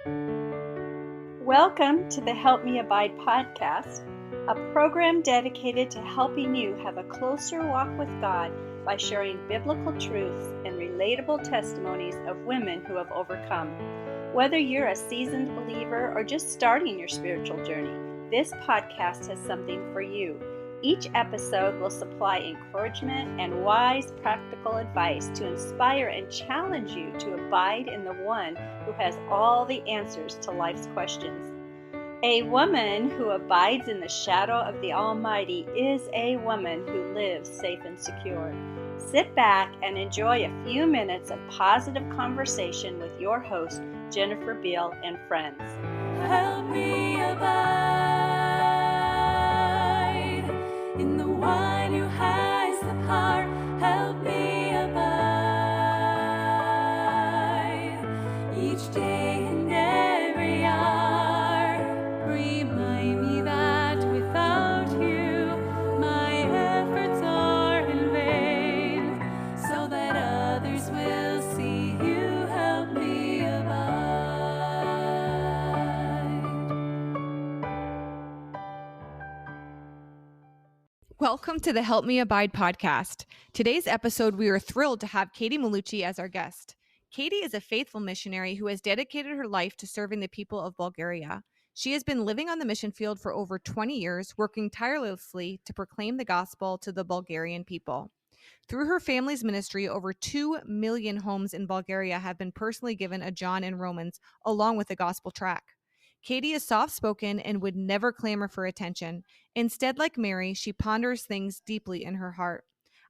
Welcome to the Help Me Abide podcast, a program dedicated to helping you have a closer walk with God by sharing biblical truths and relatable testimonies of women who have overcome. Whether you're a seasoned believer or just starting your spiritual journey, this podcast has something for you. Each episode will supply encouragement and wise, practical advice to inspire and challenge you to abide in the one who has all the answers to life's questions. A woman who abides in the shadow of the Almighty is a woman who lives safe and secure. Sit back and enjoy a few minutes of positive conversation with your host, Jennifer Beal, and friends. Help me abide in the one who has the power. Help me abide each day and every hour. Remind me that without you, my efforts are in vain, so that others will see you. Help me abide. Welcome to the Help Me Abide podcast. Today's episode, we are thrilled to have Katie Malucci as our guest. Katie is a faithful missionary who has dedicated her life to serving the people of Bulgaria. She has been living on the mission field for over 20 years, working tirelessly to proclaim the gospel to the Bulgarian people. Through her family's ministry, over 2 million homes in Bulgaria have been personally given a John and Romans, along with a gospel tract. Katie is soft-spoken and would never clamor for attention. Instead, like Mary, she ponders things deeply in her heart.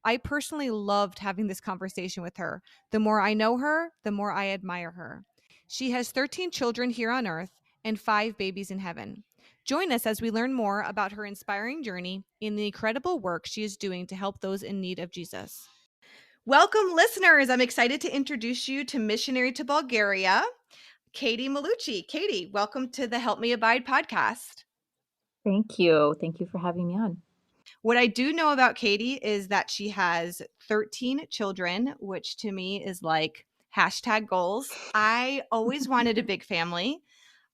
I personally loved having this conversation with her. The more I know her, the more I admire her. She has 13 children here on earth and 5 babies in heaven. Join us as we learn more about her inspiring journey in the incredible work she is doing to help those in need of Jesus. Welcome, listeners. I'm excited to introduce you to Missionary to Bulgaria, Katie Malucci. Katie, welcome to the Help Me Abide podcast. Thank you. Thank you for having me on. What I do know about Katie is that she has 13 children, which to me is like hashtag goals. I always wanted a big family.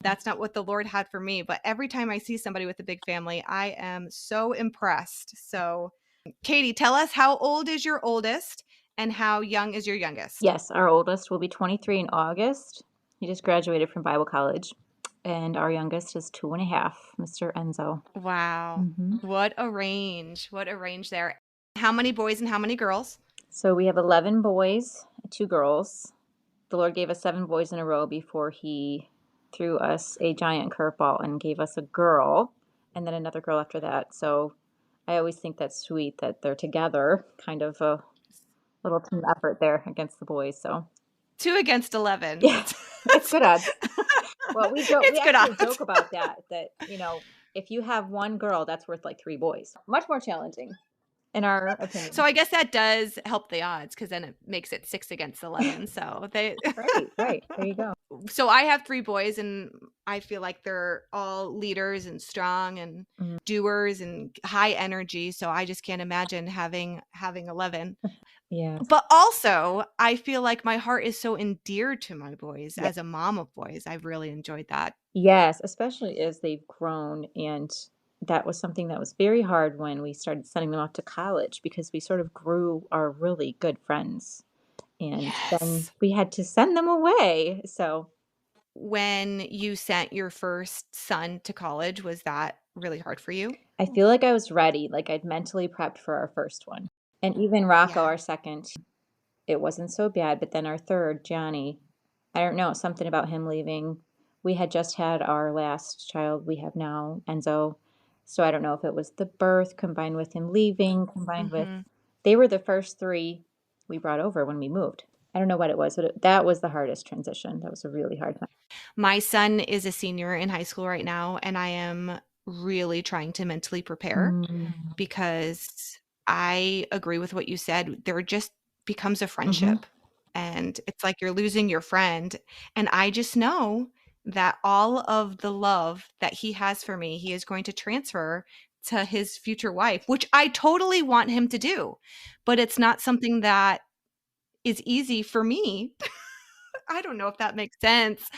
That's not what the Lord had for me, but every time I see somebody with a big family, I am so impressed. So, Katie, tell us, how old is your oldest and how young is your youngest? Yes, our oldest will be 23 in August. He just graduated from Bible college. And our youngest is 2.5, Mr. Enzo. Wow. What a range. What a range there. How many boys and how many girls? So we have 11 boys, 2 girls. The Lord gave us 7 boys in a row before he threw us a giant curveball and gave us a girl and then another girl after that. So I always think that's sweet that they're together, kind of a little team effort there against the boys. So 2 against 11. yeah, it's good odds. Well, we good actually odds. joke about that, if you have one girl, that's worth like 3 boys. Much more challenging, in our opinion. So I guess that does help the odds because then it makes it 6 against 11. So Right. There you go. So I have 3 boys and I feel like they're all leaders and strong and doers and high energy. So I just can't imagine having 11. Yeah. But also, I feel like my heart is so endeared to my boys. Yeah. As a mom of boys, I've really enjoyed that. Yes, especially as they've grown. And that was something that was very hard when we started sending them off to college because we sort of grew our really good friends. And then we had to send them away. So when you sent your first son to college, was that really hard for you? I feel like I was ready. Like I'd mentally prepped for our first one. And even Rocco, our second, it wasn't so bad. But then our third, Johnny, I don't know, something about him leaving. We had just had our last child we have now, Enzo. So I don't know if it was the birth combined with him leaving, combined with, they were the first 3 we brought over when we moved. I don't know what it was, but that was the hardest transition. That was a really hard time. My son is a senior in high school right now, and I am really trying to mentally prepare because I agree with what you said. There just becomes a friendship and it's like you're losing your friend. And I just know that all of the love that he has for me, he is going to transfer to his future wife, which I totally want him to do. But it's not something that is easy for me I don't know if that makes sense.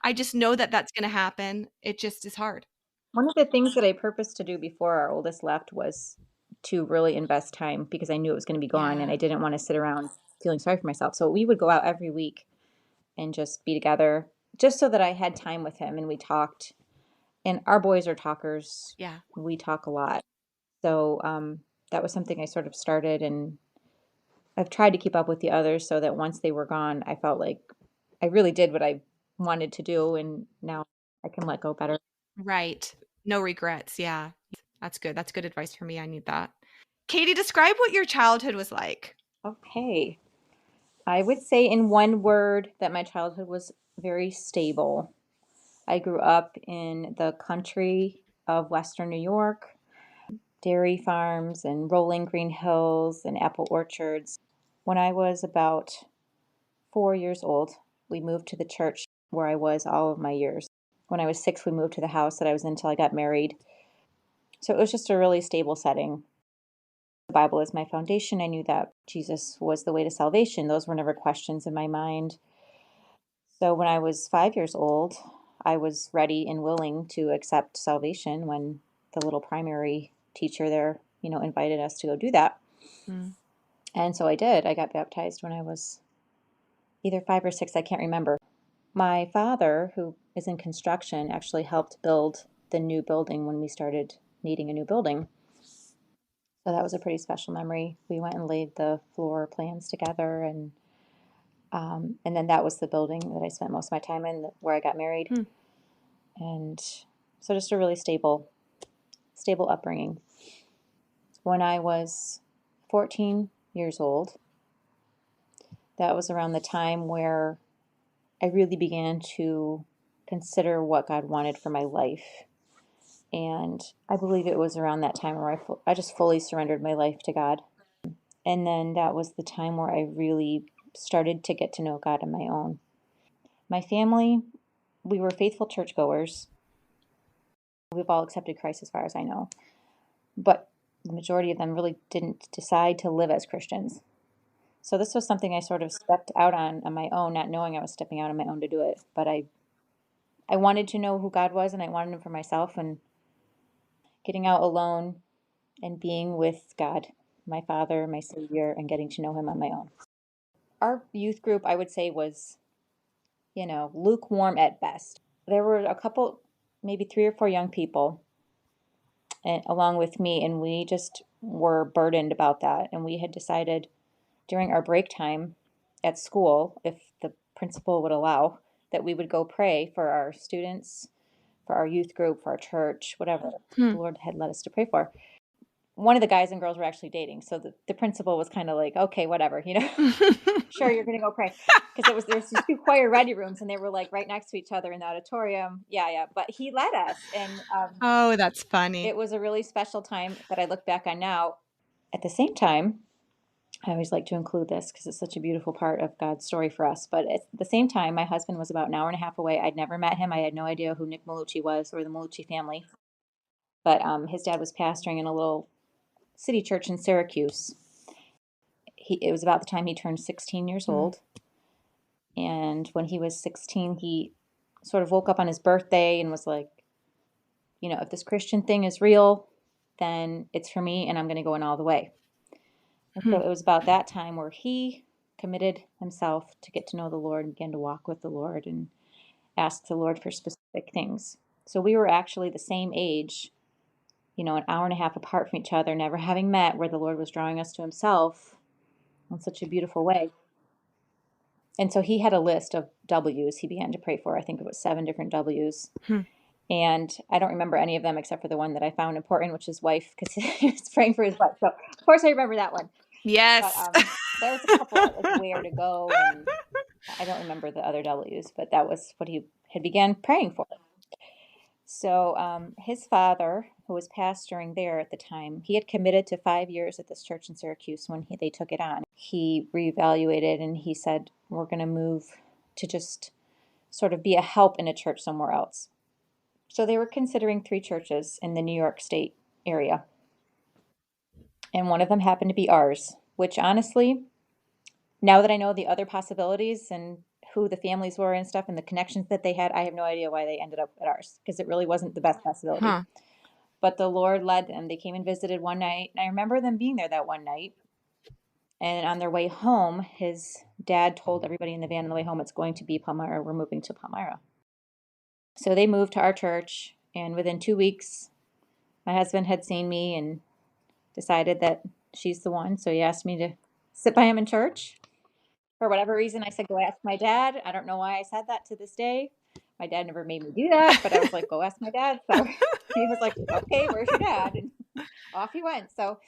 I just know that that's going to happen. It just is hard. One of the things that I purposed to do before our oldest left was to really invest time because I knew it was going to be gone and I didn't want to sit around feeling sorry for myself. So we would go out every week and just be together just so that I had time with him and we talked. And our boys are talkers. Yeah. We talk a lot. So that was something I sort of started, and I've tried to keep up with the others so that once they were gone, I felt like I really did what I wanted to do, and now I can let go better. Right. No regrets. Yeah. That's good. That's good advice for me. I need that. Katie, describe what your childhood was like. Okay. I would say in one word that my childhood was very stable. I grew up in the country of Western New York, dairy farms and rolling green hills and apple orchards. When I was about 4 years old, we moved to the church where I was all of my years. When I was 6, we moved to the house that I was in until I got married. So it was just a really stable setting. The Bible is my foundation. I knew that Jesus was the way to salvation. Those were never questions in my mind. So when I was 5 years old, I was ready and willing to accept salvation when the little primary teacher there, invited us to go do that. Mm. And so I did. I got baptized when I was either 5 or 6, I can't remember. My father, who is in construction, actually helped build the new building when we started needing a new building. So that was a pretty special memory. We went and laid the floor plans together, and then that was the building that I spent most of my time in, where I got married. And so just a really stable upbringing. When I was 14 years old, that was around the time where I really began to consider what God wanted for my life. And I believe it was around that time where I just fully surrendered my life to God. And then that was the time where I really started to get to know God on my own. My family, we were faithful churchgoers. We've all accepted Christ as far as I know. But the majority of them really didn't decide to live as Christians. So this was something I sort of stepped out on my own, not knowing I was stepping out on my own to do it. But I wanted to know who God was, and I wanted him for myself, and getting out alone and being with God, my Father, my Savior, and getting to know him on my own. Our youth group, I would say, was, lukewarm at best. There were a couple, maybe 3 or 4 young people along with me, and we just were burdened about that. And we had decided during our break time at school, if the principal would allow, that we would go pray for our students, for our youth group, for our church, whatever the Lord had led us to pray for. One of the guys and girls were actually dating, so the principal was kind of like, okay, whatever, sure, you're gonna go pray, because there's these 2 choir ready rooms, and they were like right next to each other in the auditorium. Yeah, but he led us, and Oh, that's funny. it was a really special time that I look back on now. At the same time, I always like to include this because it's such a beautiful part of God's story for us. But at the same time, my husband was about an hour and a half away. I'd never met him. I had no idea who Nick Malucci was or the Maulucci family. But his dad was pastoring in a little city church in Syracuse. It was about the time he turned 16 years old. And when he was 16, he sort of woke up on his birthday and was like, if this Christian thing is real, then it's for me, and I'm going to go in all the way. And so it was about that time where he committed himself to get to know the Lord and began to walk with the Lord and ask the Lord for specific things. So we were actually the same age, an hour and a half apart from each other, never having met, where the Lord was drawing us to himself in such a beautiful way. And so he had a list of W's he began to pray for. I think it was 7 different W's. And I don't remember any of them except for the one that I found important, which is wife, because he was praying for his wife. So, of course, I remember that one. Yes. But there was a couple that was where to go, and I don't remember the other W's, but that was what he had began praying for. So his father, who was pastoring there at the time, he had committed to 5 years at this church in Syracuse when they took it on. He reevaluated, and he said, we're going to move to just sort of be a help in a church somewhere else. So they were considering 3 churches in the New York State area. And one of them happened to be ours, which honestly, now that I know the other possibilities and who the families were and stuff and the connections that they had. I have no idea why they ended up at ours because it really wasn't the best possibility. Huh. But the Lord led them. They came and visited one night. And I remember them being there that one night. And on their way home, his dad told everybody in the van on the way home, it's going to be Palmyra. We're moving to Palmyra. So they moved to our church. And within 2 weeks, my husband had seen me and decided that she's the one. So he asked me to sit by him in church. For whatever reason, I said, go ask my dad. I don't know why I said that to this day. My dad never made me do that, but I was like, go ask my dad. So he was like, okay, where's your dad? And off he went. So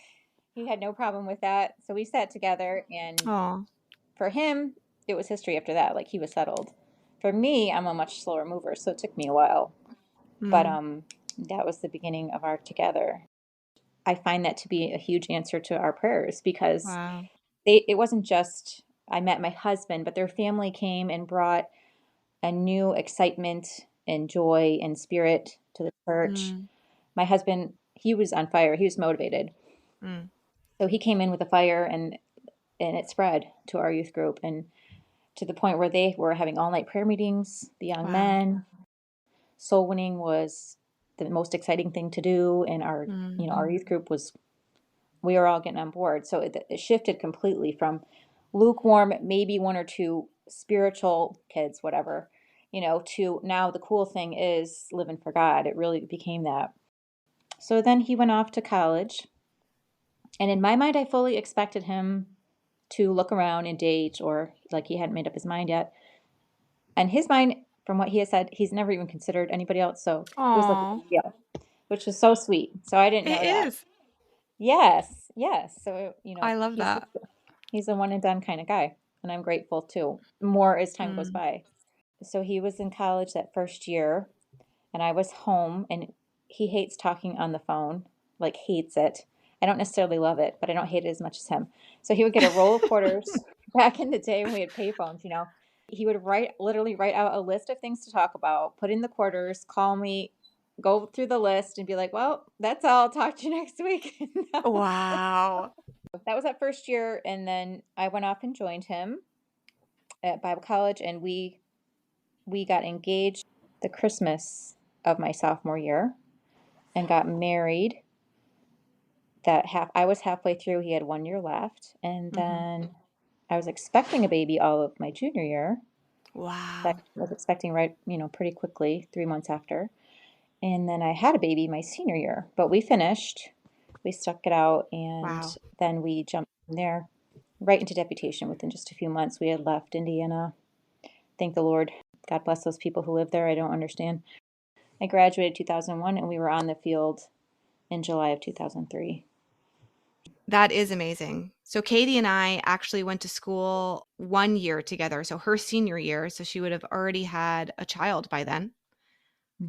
he had no problem with that. So we sat together, and Aw. for him, it was history after that. Like, he was settled. For me, I'm a much slower mover, so it took me a while. But that was the beginning of our together. I find that to be a huge answer to our prayers because Wow. it wasn't just I met my husband, but their family came and brought a new excitement and joy and spirit to the church. My husband, he was on fire. He was motivated. So he came in with a fire, and it spread to our youth group, and to the point where they were having all-night prayer meetings, the young men. Soul winning was the most exciting thing to do, and our youth group we were all getting on board. So it shifted completely from lukewarm, maybe one or two spiritual kids, whatever, to now the cool thing is living for God. It really became that. So then he went off to college. And in my mind, I fully expected him to look around and date, or like he hadn't made up his mind yet. And his mind, from what he has said, he's never even considered anybody else. So it was like a big deal, which was so sweet. So I didn't know that. It is. Yes. So, I love that. He's a one and done kind of guy. And I'm grateful too, more as time goes by. So he was in college that first year, and I was home, and he hates talking on the phone, like hates it. I don't necessarily love it, but I don't hate it as much as him. So he would get a roll of quarters. Back in the day when we had payphones, he would literally write out a list of things to talk about, put in the quarters, call me, go through the list, and be like, well, that's all. I'll talk to you next week. Wow. That was that first year, and then I went off and joined him at Bible college, and we got engaged the Christmas of my sophomore year and got married. I was halfway through. He had 1 year left, and then I was expecting a baby all of my junior year. Wow. I was expecting pretty quickly, 3 months after. And then I had a baby my senior year, but we finished. We stuck it out, and then we jumped from there right into deputation within just a few months. We had left Indiana. Thank the Lord. God bless those people who live there. I don't understand. I graduated 2001, and we were on the field in July of 2003. That is amazing. So Katie and I actually went to school 1 year together. So her senior year, so she would have already had a child by then.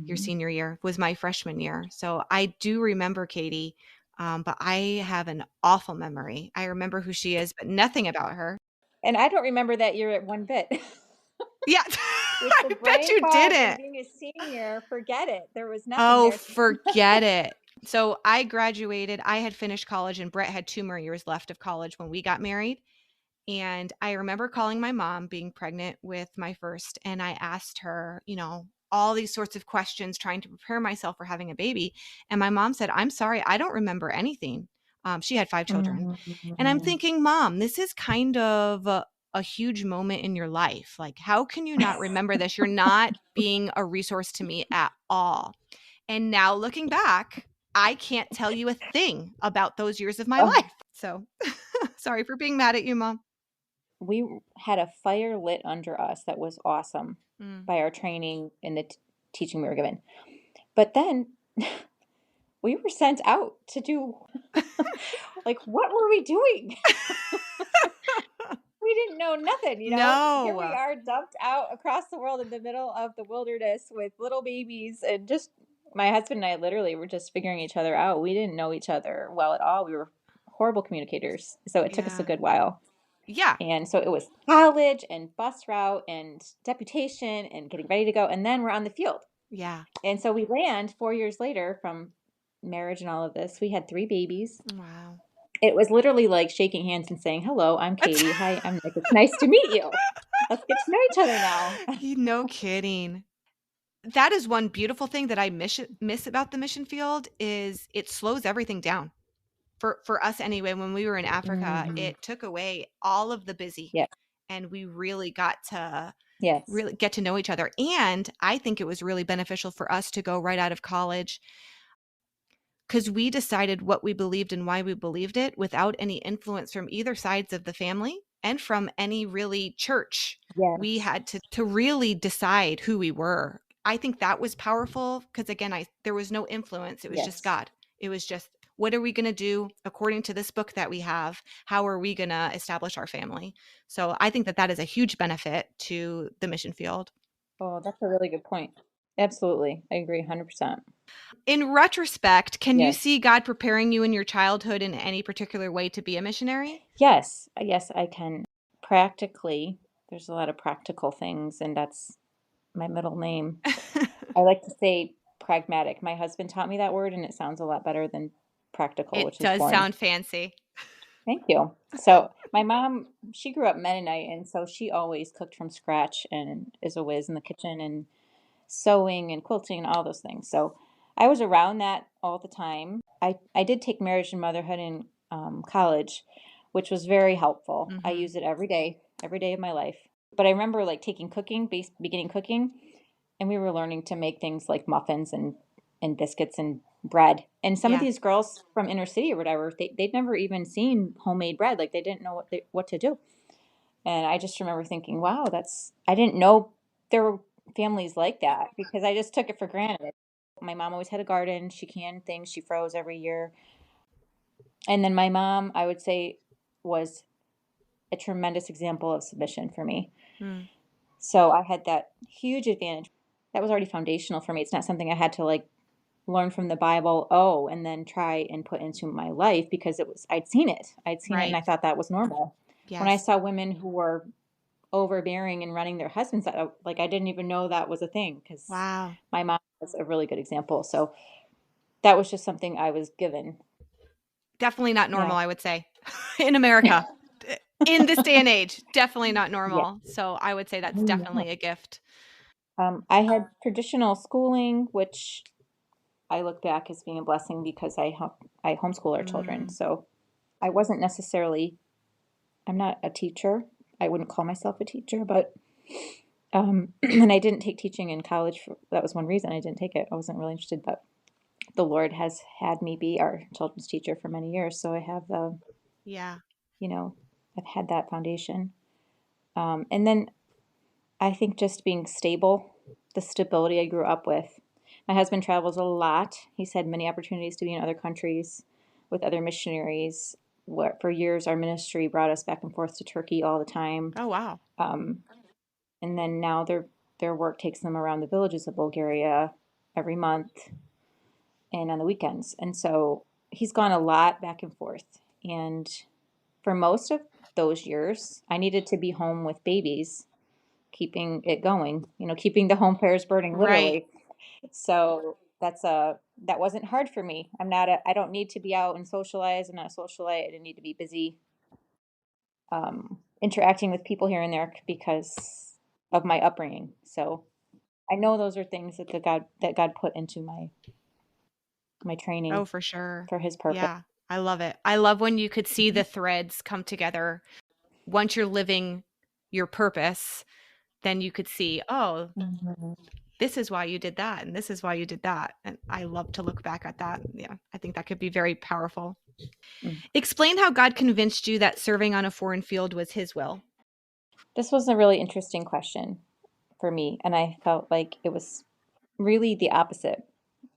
Your senior year was my freshman year. So I do remember Katie, but I have an awful memory. I remember who she is, but nothing about her. And I don't remember that year at one bit. Yeah, I bet you didn't. Being a senior, forget it. There was nothing Oh, there. forget it. So I graduated. I had finished college, and Brett had 2 more years left of college when we got married. And I remember calling my mom, being pregnant with my first, and I asked her, all these sorts of questions, trying to prepare myself for having a baby. And my mom said, I'm sorry, I don't remember anything. She had 5 children. And I'm thinking, Mom, this is kind of a huge moment in your life. Like, how can you not remember this? You're not being a resource to me at all. And now looking back, I can't tell you a thing about those years of my life. So sorry for being mad at you, Mom. We had a fire lit under us that was awesome by our training and the teaching we were given. But then we were sent out to do, like, what were we doing? We didn't know nothing, No. Here we are dumped out across the world in the middle of the wilderness with little babies, and just my husband and I literally were just figuring each other out. We didn't know each other well at all. We were horrible communicators. So it took us a good while. Yeah. And so it was college and bus route and deputation and getting ready to go. And then we're on the field. Yeah. And so we land 4 years later from marriage and all of this. We had 3 babies. Wow. It was literally like shaking hands and saying, hello, I'm Katie. Hi, I'm Nick. It's nice to meet you. Let's get to know each other now. No kidding. That is one beautiful thing that I miss about the mission field is it slows everything down. For us anyway, when we were in Africa, Mhm. it took away all of the busy, Yeah. and we really got to Yes. really get to know each other. And I think it was really beneficial for us to go right out of college because we decided what we believed and why we believed it without any influence from either sides of the family and from any really church. We Yes. had to really decide who we were. I think that was powerful because again, there was no influence. It was just Yes. God. It was just, what are we going to do according to this book that we have? How are we going to establish our family? So I think that that is a huge benefit to the mission field. Oh, that's a really good point. Absolutely. I agree 100%. In retrospect, can you Yes. see God preparing you in your childhood in any particular way to be a missionary? Yes. Yes, I can. Practically, there's a lot of practical things, and that's my middle name. I like to say pragmatic. My husband taught me that word, and it sounds a lot better than practical, It which is does boring. sound fancy. Thank you. So my mom, she grew up Mennonite, and so she always cooked from scratch and is a whiz in the kitchen and sewing and quilting and all those things. So I was around that all the time. I did take marriage and motherhood in college, which was very helpful. I Mhm. use it every day of my life. But I remember like taking cooking, beginning cooking, and we were learning to make things like muffins and biscuits and bread. And some of Yeah. these girls from inner city or whatever, they'd never even seen homemade bread. Like they didn't know what to do. And I just remember thinking, wow, I didn't know there were families like that because I just took it for granted. My mom always had a garden. She canned things, she froze every year. And then my mom, I would say, was a tremendous example of submission for me. Mm. So I had that huge advantage. That was already foundational for me. It's not something I had to like learn from the Bible, and then try and put into my life because I'd seen it. I'd seen it and Right. I thought that was normal. When I Yes. saw women who were overbearing and running their husbands, like I didn't even know that was a thing because Wow. my mom was a really good example. So that was just something I was given. Definitely not Yeah. normal, I would say, in America. In this day and age, definitely not Yeah. normal. So I would say that's No. definitely a gift. I had traditional schooling, which I look back as being a blessing because I homeschool our children. Mm. So I wasn't necessarily, I'm not a teacher. I wouldn't call myself a teacher, but and I didn't take teaching in college. That was one reason I didn't take it. I wasn't really interested, but the Lord has had me be our children's teacher for many years. So I have Yeah. you know, I've had that foundation. And then I think just being stable, the stability I grew up with. My husband travels a lot. He's had many opportunities to be in other countries with other missionaries. For years, our ministry brought us back and forth to Turkey all the time. Oh, wow. Um, and then now their work takes them around the villages of Bulgaria every month and on the weekends. And so he's gone a lot back and forth. And for most of those years, I needed to be home with babies, keeping it going, keeping the home fires burning Right. literally. So that wasn't hard for me. I don't need to be out and socialize. I'm not a socialite. I didn't need to be busy interacting with people here and there because of my upbringing. So I know those are things that God put into my Oh, training for sure. for His purpose. Yeah. I love it. I love when you could see the threads come together. Once you're living your purpose, then you could see, oh, Mhm. this is why you did that. And this is why you did that. And I love to look back at that. Yeah. I think that could be very powerful. Mm. Explain how God convinced you that serving on a foreign field was his will. This was a really interesting question for me, and I felt like it was really the opposite.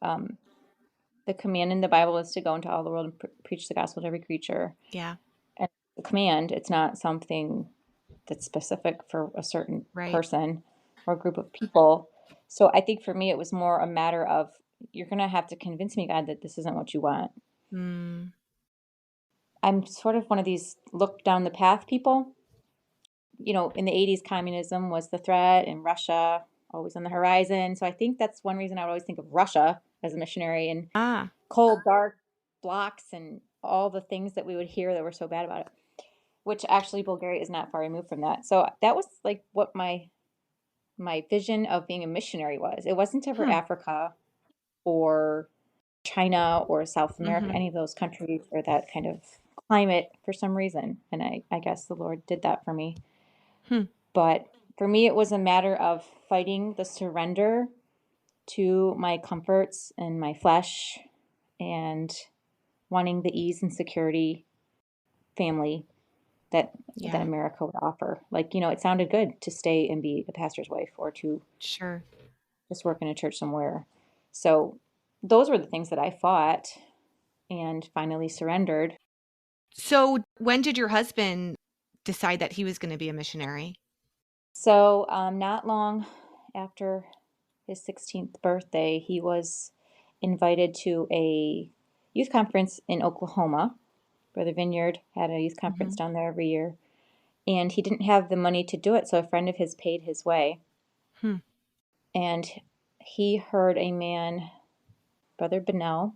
Um, the command in the Bible is to go into all the world and preach the gospel to every creature. Yeah. And the command, it's not something that's specific for a certain Right. person or group of people. So I think for me, it was more a matter of you're going to have to convince me, God, that this isn't what you want. Mm. I'm sort of one of these look down the path people. In the 80s, communism was the threat and Russia always on the horizon. So I think that's one reason I would always think of Russia as a missionary and cold, dark blocks and all the things that we would hear that were so bad about it. which actually Bulgaria is not far removed from that. So that was like what my vision of being a missionary was. It wasn't ever Africa or China or South America, any of those countries or that kind of climate for some reason. And I guess the Lord did that for me. But for me, it was a matter of fighting the surrender to my comforts and my flesh and wanting the ease and security family that America would offer. Like, it sounded good to stay and be a pastor's wife or to just work in a church somewhere. So those were the things that I fought and finally surrendered. So when did your husband decide that he was going to be a missionary? So not long after his 16th birthday, he was invited to a youth conference in Oklahoma. Brother Vineyard had a youth conference down there every year. And he didn't have the money to do it, so a friend of his paid his way. And he heard a man, Brother Benel.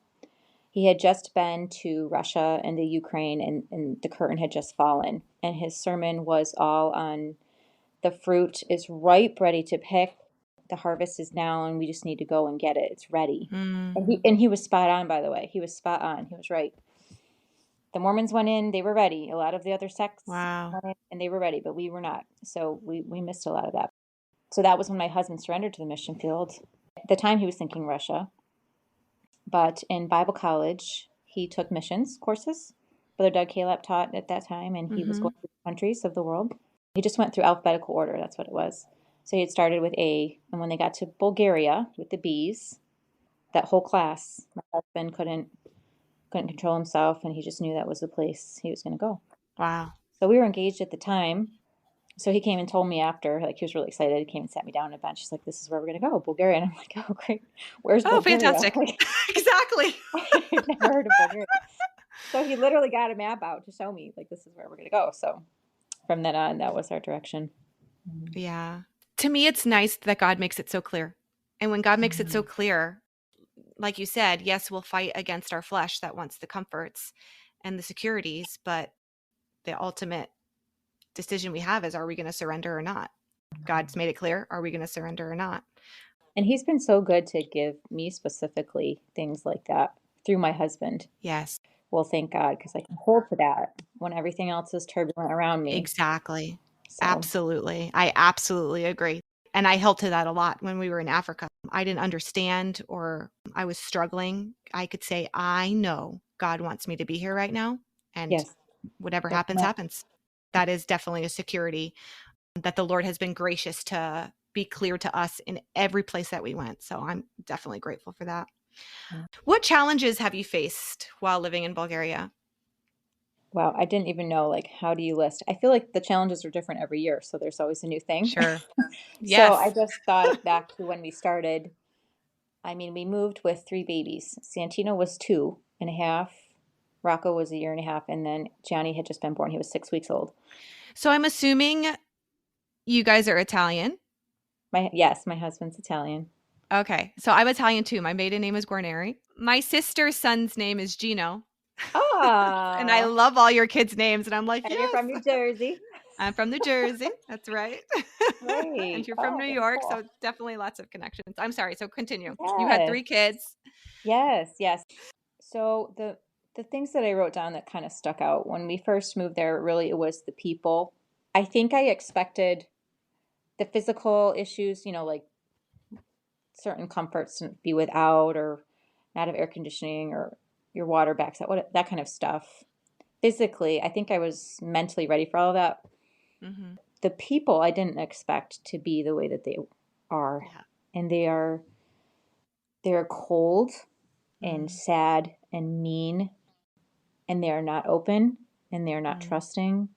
He had just been to Russia and the Ukraine, and the curtain had just fallen. And his sermon was all on the fruit is ripe, ready to pick. The harvest is now, and we just need to go and get it. It's ready. And he was spot on, by the way. He was spot on. He was right. The Mormons went in, they were ready. A lot of the other sects went in, and they were ready, but we were not. So we missed a lot of that. So that was when my husband surrendered to the mission field. At the time, he was thinking Russia. But in Bible college, he took missions courses. Brother Doug Caleb taught at that time, and he was going through countries of the world. He just went through alphabetical order. That's what it was. So he had started with A, and when they got to Bulgaria with the B's, that whole class, my husband couldn't control himself, and he just knew that was the place he was going to go. Wow. So we were engaged at the time. So he came and told me after, like he was really excited. He came and sat me down on a bench. He's like, "This is where we're going to go, Bulgaria." And I'm like, "Oh, great. Where's Bulgaria?" Fantastic. Like, Exactly. I've never heard of Bulgaria. So he literally got a map out to show me, like, this is where we're going to go. So from then on, that was our direction. Yeah. To me, it's nice that God makes it so clear. And when God makes it so clear, like you said, yes, we'll fight against our flesh that wants the comforts and the securities, but the ultimate decision we have is, are we going to surrender or not? God's made it clear. Are we going to surrender or not? And he's been so good to give me specifically things like that through my husband. Yes. Well, thank God, because I can hold to that when everything else is turbulent around me. Exactly. So. Absolutely. I absolutely agree. And I held to that a lot when we were in Africa. I didn't understand, or I was struggling. I could say, I know God wants me to be here right now. And whatever happens, happens. That is definitely a security that the Lord has been gracious to be clear to us in every place that we went. So I'm definitely grateful for that. What challenges have you faced while living in Bulgaria? Wow, I didn't even know, like, how do you list? I feel like the challenges are different every year, so there's always a new thing. Sure. So I just thought back to when we started. I mean, we moved with 3 babies. Santino was 2.5. Rocco was 1.5 years, and then Johnny had just been born. He was 6 weeks old. So I'm assuming you guys are Italian. Yes, my husband's Italian. Okay. So I'm Italian too. My maiden name is Guarneri. My sister's son's name is Gino. Oh. And I love all your kids' names. And I'm like, And you're from New Jersey. I'm from New Jersey. That's right. Great. And you're from New York. Cool. So definitely lots of connections. I'm sorry. So continue. Yes. You had 3 kids. Yes. So the things that I wrote down that kind of stuck out when we first moved there, really, it was the people. I think I expected the physical issues, like certain comforts to be without, or not have air conditioning, or your water backs up, that kind of stuff. Physically, I think I was mentally ready for all of that. Mm-hmm. The people I didn't expect to be the way that they are. Yeah. And they're cold and sad and mean, and they are not open, and they are not trusting,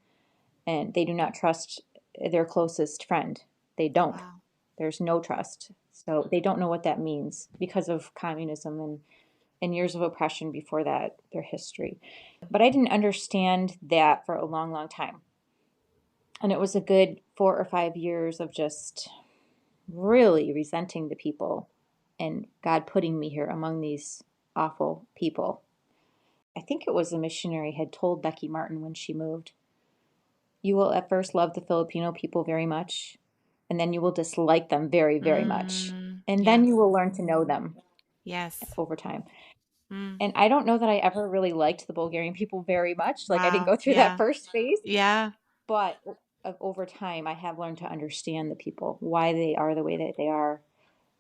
and they do not trust their closest friend. They don't. Wow. There's no trust. So they don't know what that means because of communism and years of oppression before that, their history. But I didn't understand that for a long, long time. And it was a good 4 or 5 years of just really resenting the people and God putting me here among these awful people. I think it was a missionary had told Becky Martin when she moved You will at first love the Filipino people very much, and then you will dislike them very, very much. And then Yes. you will learn to know them Yes. over time. Mm. And I don't know that I ever really liked the Bulgarian people very much. Like, I didn't Wow. go through that Yeah. first phase, Yeah. but over time, I have learned to understand the people, why they are the way that they are.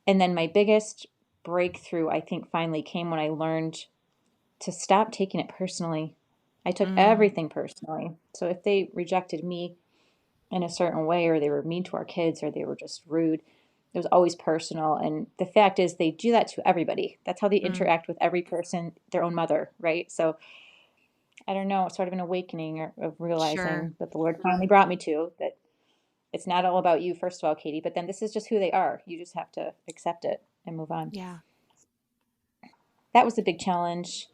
And then my biggest breakthrough, I think, finally came when I learned to stop taking it personally. I took everything personally. So if they rejected me in a certain way, or they were mean to our kids, or they were just rude, it was always personal. And the fact is, they do that to everybody. That's how they interact with every person, their own mother, right? So I don't know, it's sort of an awakening of Sure. realizing that the Lord finally brought me to, that it's not all about you, first of all, Katie, but then this is just who they are. You just have to accept it and move on. Yeah. That was a big challenge.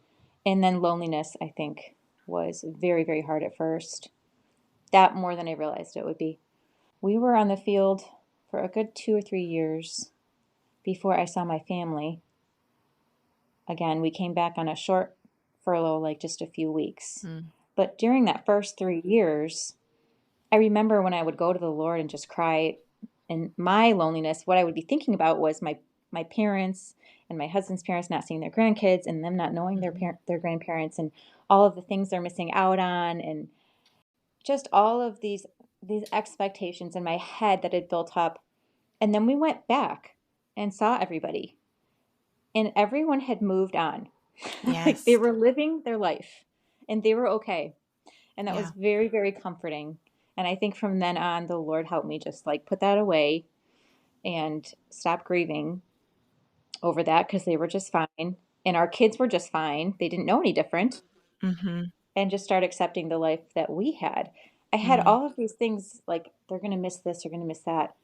And then loneliness, I think, was very, very hard at first. That more than I realized it would be. We were on the field for a good 2 or 3 years before I saw my family. Again, we came back on a short furlough, like just a few weeks. But during that first 3 years, I remember when I would go to the Lord and just cry, and my loneliness, what I would be thinking about was my parents and my husband's parents not seeing their grandkids, and them not knowing their grandparents, and all of the things they're missing out on, and just all of these expectations in my head that had built up. And then we went back and saw everybody, and everyone had moved on. Like, they Yes. were living their life and they were okay. And that was Yeah. very, very comforting. And I think from then on, the Lord helped me just like put that away and stop grieving over that, because they were just fine. And our kids were just fine. They didn't know any different. Mm-hmm. And just start accepting the life that we had. I had all of these things like, they're going to miss this, they're going to miss that.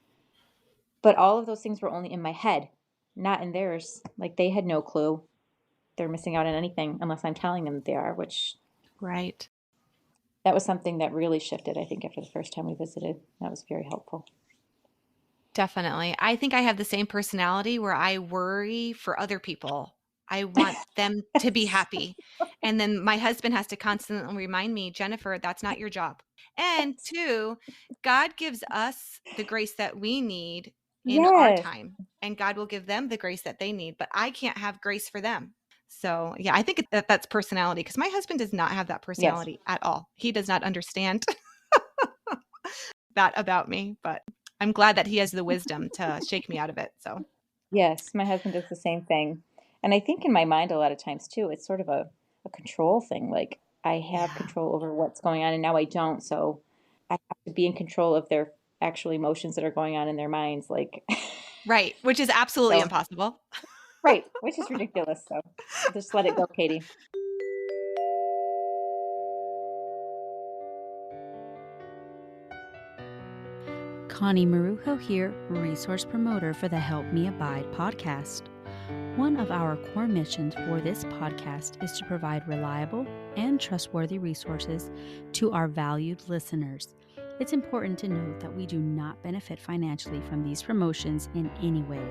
But all of those things were only in my head, not in theirs. Like, they had no clue they're missing out on anything unless I'm telling them that they are, which Right. that was something that really shifted, I think, after the first time we visited. That was very helpful. Definitely. I think I have the same personality where I worry for other people. I want them to be happy. And then my husband has to constantly remind me, Jennifer, that's not your job. And two, God gives us the grace that we need in our Yes. time, and God will give them the grace that they need, but I can't have grace for them. So, yeah, I think that's personality, because my husband does not have that Yes. personality at all. He does not understand that about me, but I'm glad that he has the wisdom to shake me out of it. So, Yes. My husband does the same thing. And I think in my mind, a lot of times too, it's sort of a control thing. Like, I have yeah. control over what's going on, and now I don't. So I have to be in control of their actual emotions that are going on in their minds. Like, Right, which is absolutely so, impossible. right. Which is ridiculous. So just let it go, Katie. Connie Marujo here, resource promoter for the Help Me Abide podcast. One of our core missions for this podcast is to provide reliable and trustworthy resources to our valued listeners. It's important to note that we do not benefit financially from these promotions in any way.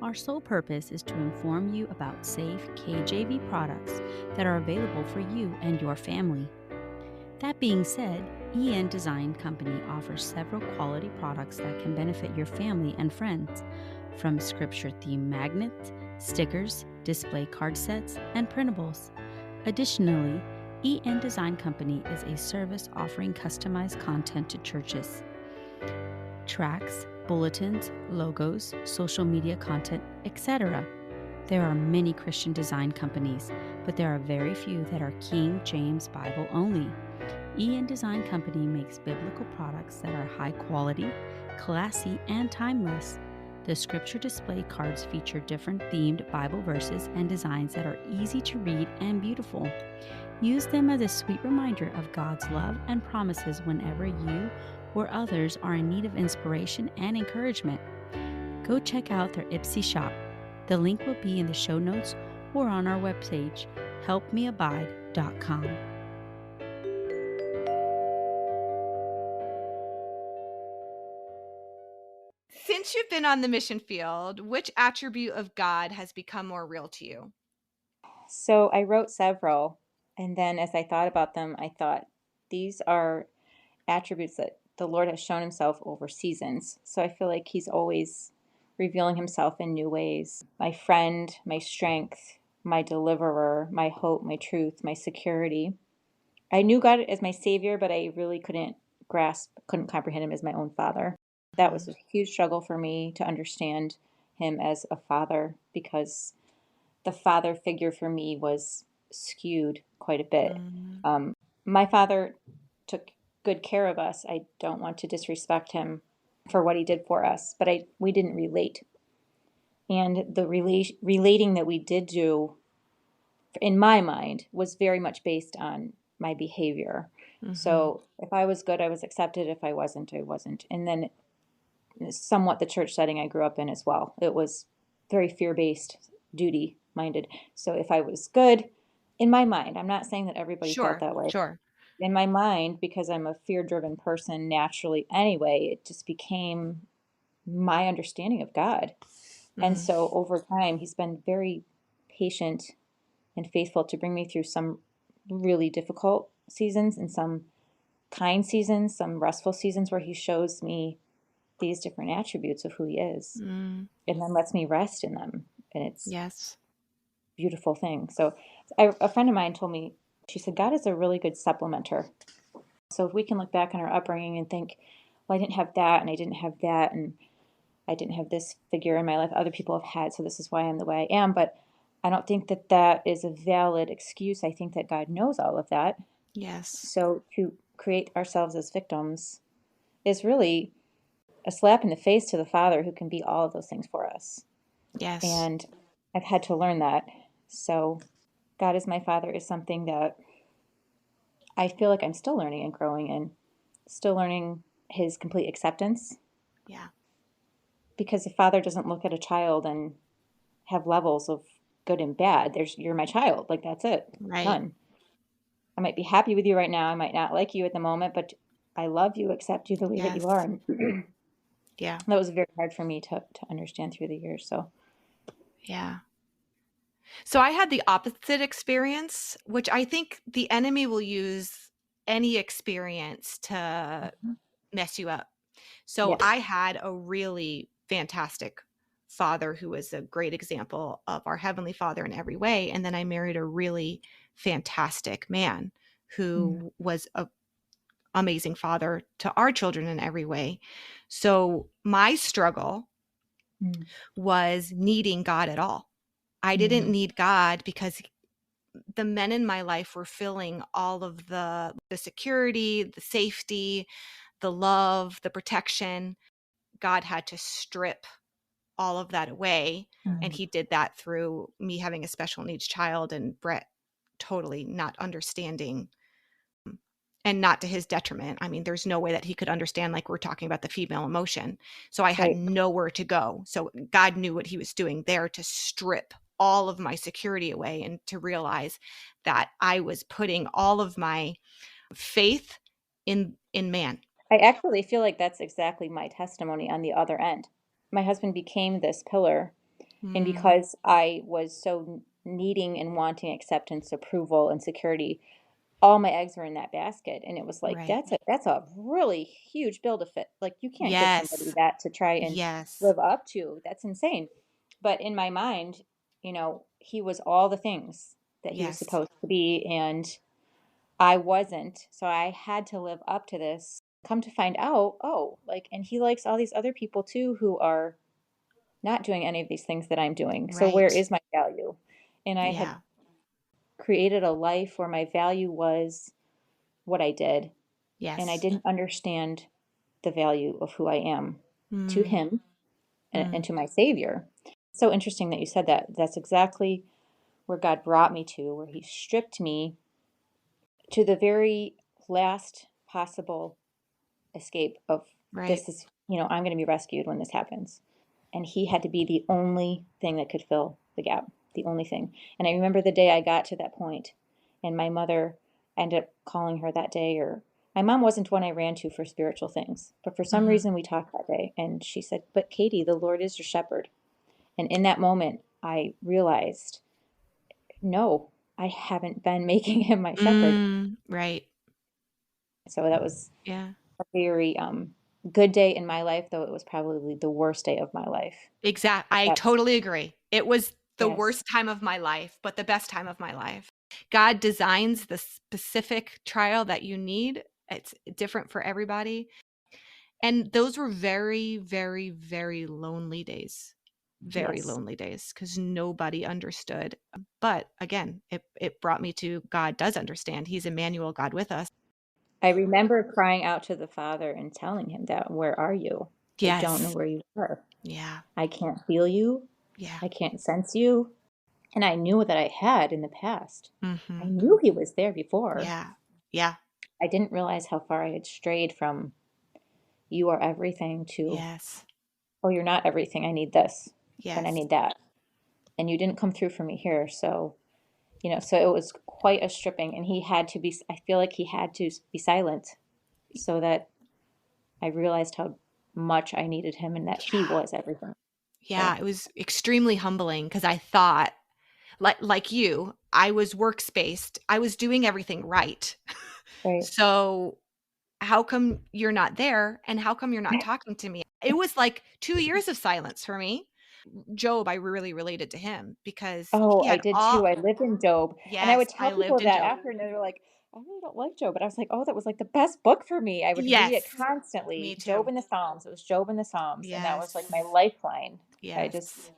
Our sole purpose is to inform you about safe KJV products that are available for you and your family. That being said, EN Design Company offers several quality products that can benefit your family and friends, from scripture-themed magnets, stickers, display card sets, and printables. Additionally, EN Design Company is a service offering customized content to churches. Tracts, bulletins, logos, social media content, etc. There are many Christian design companies, but there are very few that are King James Bible only. EN Design Company makes biblical products that are high quality, classy, and timeless. The scripture display cards feature different themed Bible verses and designs that are easy to read and beautiful. Use them as a sweet reminder of God's love and promises whenever you or others are in need of inspiration and encouragement. Go check out their Ipsy shop. The link will be in the show notes or on our webpage, helpmeabide.com. Since you've been on the mission field, which attribute of God has become more real to you? So I wrote several. And then as I thought about them, I thought these are attributes that the Lord has shown himself over seasons. So I feel like he's always revealing himself in new ways. My friend, my strength, my deliverer, my hope, my truth, my security. I knew God as my savior, but I really couldn't comprehend him as my own father. That was a huge struggle for me to understand him as a father, because the father figure for me was skewed quite a bit. My father took good care of us. I don't want to disrespect him for what he did for us, but we didn't relate. And the relating that we did do, in my mind, was very much based on my behavior. So if I was good, I was accepted. If I wasn't, I wasn't. And then somewhat the church setting I grew up in as well. It was very fear-based, duty-minded. So if I was good, in my mind, I'm not saying that everybody felt that way. Sure. In my mind, because I'm a fear-driven person naturally anyway, it just became my understanding of God. And so over time, he's been very patient and faithful to bring me through some really difficult seasons and some kind seasons, some restful seasons where he shows me these different attributes of who he is, and then lets me rest in them. And it's a beautiful thing. So a friend of mine told me, she said, God is a really good supplementer. So if we can look back on our upbringing and think, well, I didn't have that, and I didn't have that, and I didn't have this figure in my life other people have had, so this is why I'm the way I am. But I don't think that that is a valid excuse. I think that God knows all of that. Yes. So to create ourselves as victims is really a slap in the face to the Father, who can be all of those things for us. Yes. And I've had to learn that. So God as my Father is something that I feel like I'm still learning and growing in, still learning his complete acceptance. Yeah. Because the Father doesn't look at a child and have levels of good and bad. You're my child. Like, that's it. Right. Done. I might be happy with you right now. I might not like you at the moment, but I love you, accept you the way that you are. And yeah. That was very hard for me to understand through the years. So yeah. So I had the opposite experience, which I think the enemy will use any experience to mess you up. So yes. I had a really fantastic father who was a great example of our Heavenly Father in every way. And then I married a really fantastic man who was an amazing father to our children in every way. So my struggle was needing God at all. I didn't need God because the men in my life were filling all of the security, the safety, the love, the protection. God had to strip all of that away. And he did that through me having a special needs child and Brett totally not understanding, and not to his detriment. I mean, there's no way that he could understand, like we're talking about the female emotion. So I had nowhere to go. So God knew what he was doing there to strip all of my security away and to realize that I was putting all of my faith in man. I actually feel like that's exactly my testimony on the other end. My husband became this pillar, and because I was so needing and wanting acceptance, approval, and security, all my eggs were in that basket. And it was like, that's a really huge bill to fit. Like, you can't give somebody that to try and live up to. That's insane. But in my mind, he was all the things that he was supposed to be, and I wasn't. So I had to live up to this. Come to find out, and he likes all these other people too who are not doing any of these things that I'm doing. So where is my value? And I had created a life where my value was what I did. Yes. And I didn't understand the value of who I am to him and to my Savior. So interesting that you said that. That's exactly where God brought me to, where he stripped me to the very last possible escape of this is, I'm going to be rescued when this happens. And he had to be the only thing that could fill the gap, the only thing. And I remember the day I got to that point, and my mother ended up calling her that day, or my mom wasn't one I ran to for spiritual things, but for some reason we talked that day, and she said, "But Katie, the Lord is your shepherd." And in that moment, I realized, no, I haven't been making him my shepherd. Right. So that was Yeah. a very good day in my life, though it was probably the worst day of my life. I That's, totally agree. It was the yes, worst time of my life, but the best time of my life. God designs the specific trial that you need. It's different for everybody. And those were very, very, very lonely days. Very yes. lonely days because nobody understood. But again, it brought me to God does understand. He's Emmanuel, God with us. I remember crying out to the Father and telling him that, where are you? I don't know Yes. where you are. Yeah. I can't feel you. Yeah. I can't sense you. And I knew that I had in the past. I Mm-hmm. knew he was there before. Yeah. Yeah. I didn't realize how far I had strayed from you are everything to, Yes. oh, you're not everything. I need this and I Yes. need that. And you didn't come through for me here. So, so it was quite a stripping. And I feel like he had to be silent so that I realized how much I needed him and that he Yeah. was everything. Yeah. So, It was extremely humbling because I thought, like you, I was work-spaced. I was doing everything right. right. So how come you're not there? And how come you're not talking to me? It was like 2 years of silence for me. Job, I really related to him because Oh, he I had did all too. I lived in Job. And I yes, would tell I people lived in that Job. after, and they were like, I really don't like Job. But I was like, oh, that was like the best book for me. I would read it Yes, me constantly. Job too. and the Psalms. It was Job and the Psalms. And that was like my Yes, lifeline. I just, yes.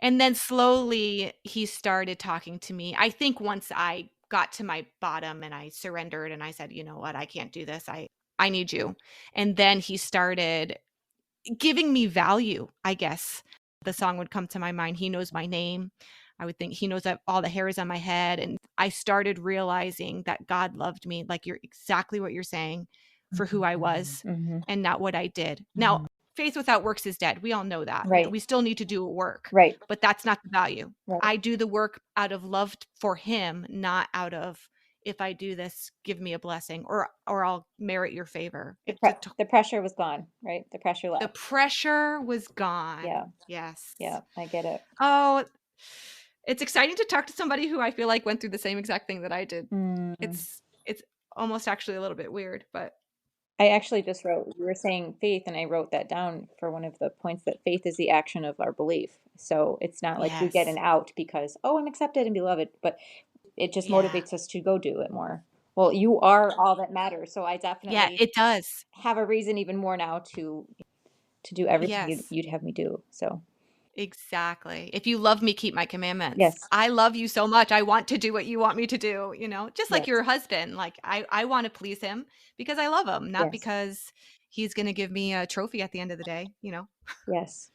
And then slowly he started talking to me. I think once I got to my bottom and I surrendered and I said, you know what, I can't do this. I need you. And then he started giving me value, I guess. The song would come to my mind, He Knows My Name. I would think he knows that all the hairs on my head. And I started realizing that God loved me, like you're exactly what you're saying, for who I was hmm and not what I did. Now, faith without works is dead. We all know that. right, We still need to do work, right, but that's not the value. right. I do the work out of love for him, not out of if I do this, give me a blessing or I'll merit your favor. The pressure was gone, right? The pressure The left. pressure was Yeah, gone. Yes. yeah, I get it. Oh, it's exciting to talk to somebody who I feel like went through the same exact thing that I did. Mm. It's almost actually a little bit weird, but I actually just wrote, you were saying faith, and I wrote that down for one of the points that faith is the action of our belief. So it's not like we get an yes. out because, oh, I'm accepted and beloved, but it just Yeah. motivates us to go do it more. Well, you are all that matters. So I Yeah, definitely it does. have a reason even more now to do everything Yes. you'd have me do. So Exactly. If you love me, keep my commandments. yes, I love you so much. I want to do what you want me to do, just like yes, your husband. Like I want to please him because I love him, not yes, because he's going to give me a trophy at the end of the day. yes,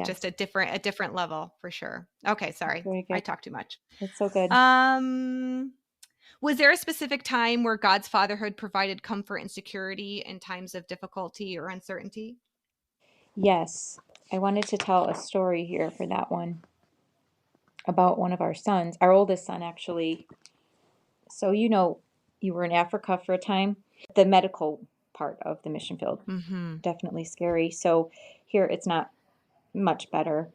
Just yes. a different level for sure. Okay, sorry. Very I good. talk too much. It's so good. Um was there a specific time where God's fatherhood provided comfort and security in times of difficulty or uncertainty? Yes. I wanted to tell a story here for that one about one of our sons, our oldest son, actually. So, you were in Africa for a time. The medical part of the mission field, Mhm. definitely scary. So, here it's not much better.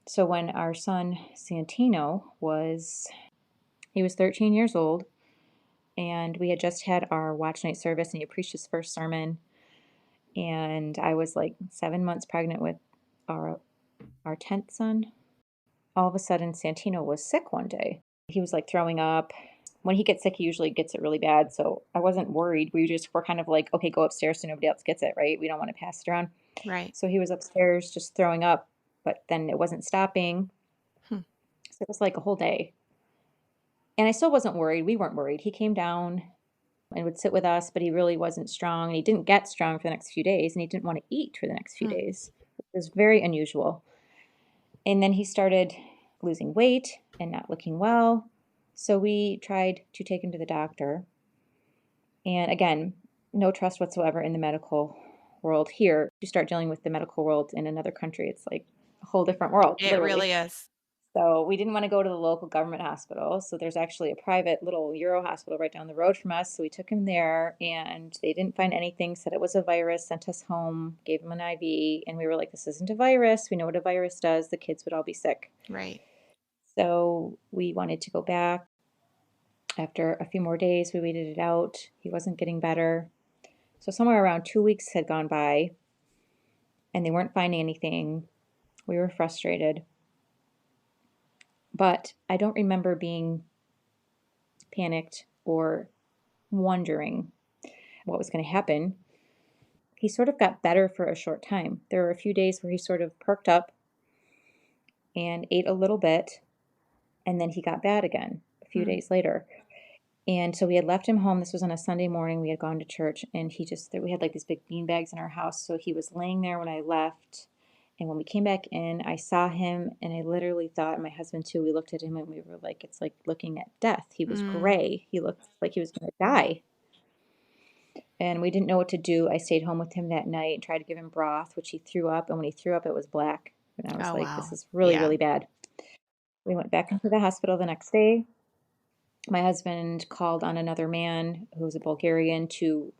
So, when our son Santino he was 13 years old, and we had just had our watch night service, and he preached his first sermon. And I was like 7 months pregnant with our 10th son. All of a sudden, Santino was sick one day. He was like throwing up. When he gets sick, he usually gets it really bad. So I wasn't worried. We just were kind of like, okay, go upstairs so nobody else gets it, right? We don't want to pass it around. Right. So he was upstairs just throwing up, but then it wasn't stopping. Hmm. So it was like a whole day. And I still wasn't worried. We weren't worried. He came down and would sit with us, but he really wasn't strong. And he didn't get strong for the next few days. And he didn't want to eat for the next few Hmm. days. It was very unusual. And then he started losing weight and not looking well. So we tried to take him to the doctor. And again, no trust whatsoever in the medical world here. You start dealing with the medical world in another country, it's like a whole different world, It literally. really is. So we didn't want to go to the local government hospital. So there's actually a private little Euro hospital right down the road from us. So we took him there and they didn't find anything, said it was a virus, sent us home, gave him an IV. And we were like, this isn't a virus. We know what a virus does. The kids would all be sick. Right. So we wanted to go back. After a few more days, we waited it out. He wasn't getting better. So somewhere around 2 weeks had gone by, and they weren't finding anything. We were frustrated. But I don't remember being panicked or wondering what was going to happen. He sort of got better for a short time. There were a few days where he sort of perked up and ate a little bit, and then he got bad again a few days later. And so we had left him home. This was on a Sunday morning. We had gone to church, and we had like these big bean bags in our house. So he was laying there when I left. And when we came back in, I saw him, and I literally thought, and my husband too, we looked at him and we were like, it's like looking at death. He was gray. He looked like he was going to die. And we didn't know what to do. I stayed home with him that night and tried to give him broth, which he threw up. And when he threw up, it was black. And I was like, this is really, really bad. We went back into the hospital the next day. My husband called on another man who was a Bulgarian to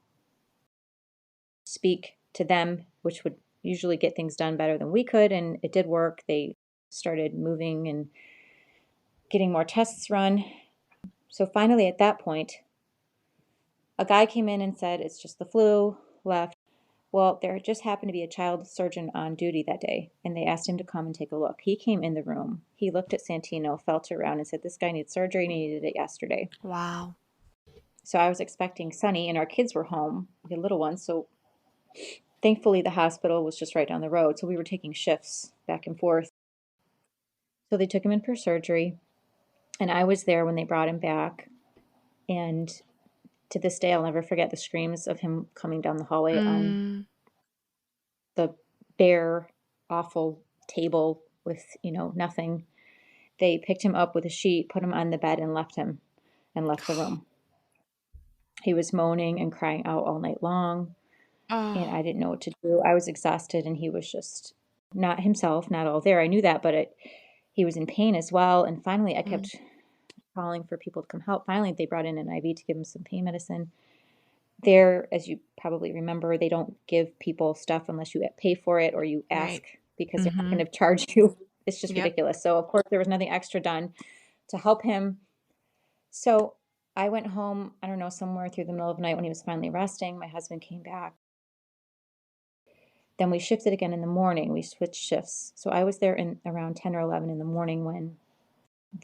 speak to them, which would usually get things done better than we could. And it did work. They started moving and getting more tests run. So finally, at that point, a guy came in and said, it's just the flu, left. Well, there just happened to be a child surgeon on duty that day, and they asked him to come and take a look. He came in the room. He looked at Santino, felt around, and said, this guy needs surgery, and he needed it yesterday. Wow. So I was expecting Sonny, and our kids were home, the little ones. So thankfully, the hospital was just right down the road. So we were taking shifts back and forth. So they took him in for surgery, and I was there when they brought him back. And to this day, I'll never forget the screams of him coming down the hallway on the bare, awful table with, nothing. They picked him up with a sheet, put him on the bed, and left him and left the room. He was moaning and crying out all night long, and I didn't know what to do. I was exhausted, and he was just not himself, not all there. I knew that, but he was in pain as well. And finally, I kept calling for people to come help. Finally, they brought in an IV to give him some pain medicine. There, as you probably remember, they don't give people stuff unless you pay for it or you ask, because they're not going to charge you. It's just ridiculous. So, of course, there was nothing extra done to help him. So I went home, I don't know, somewhere through the middle of the night when he was finally resting. My husband came back. Then we shifted again in the morning. We switched shifts. So I was there in around 10 or 11 in the morning when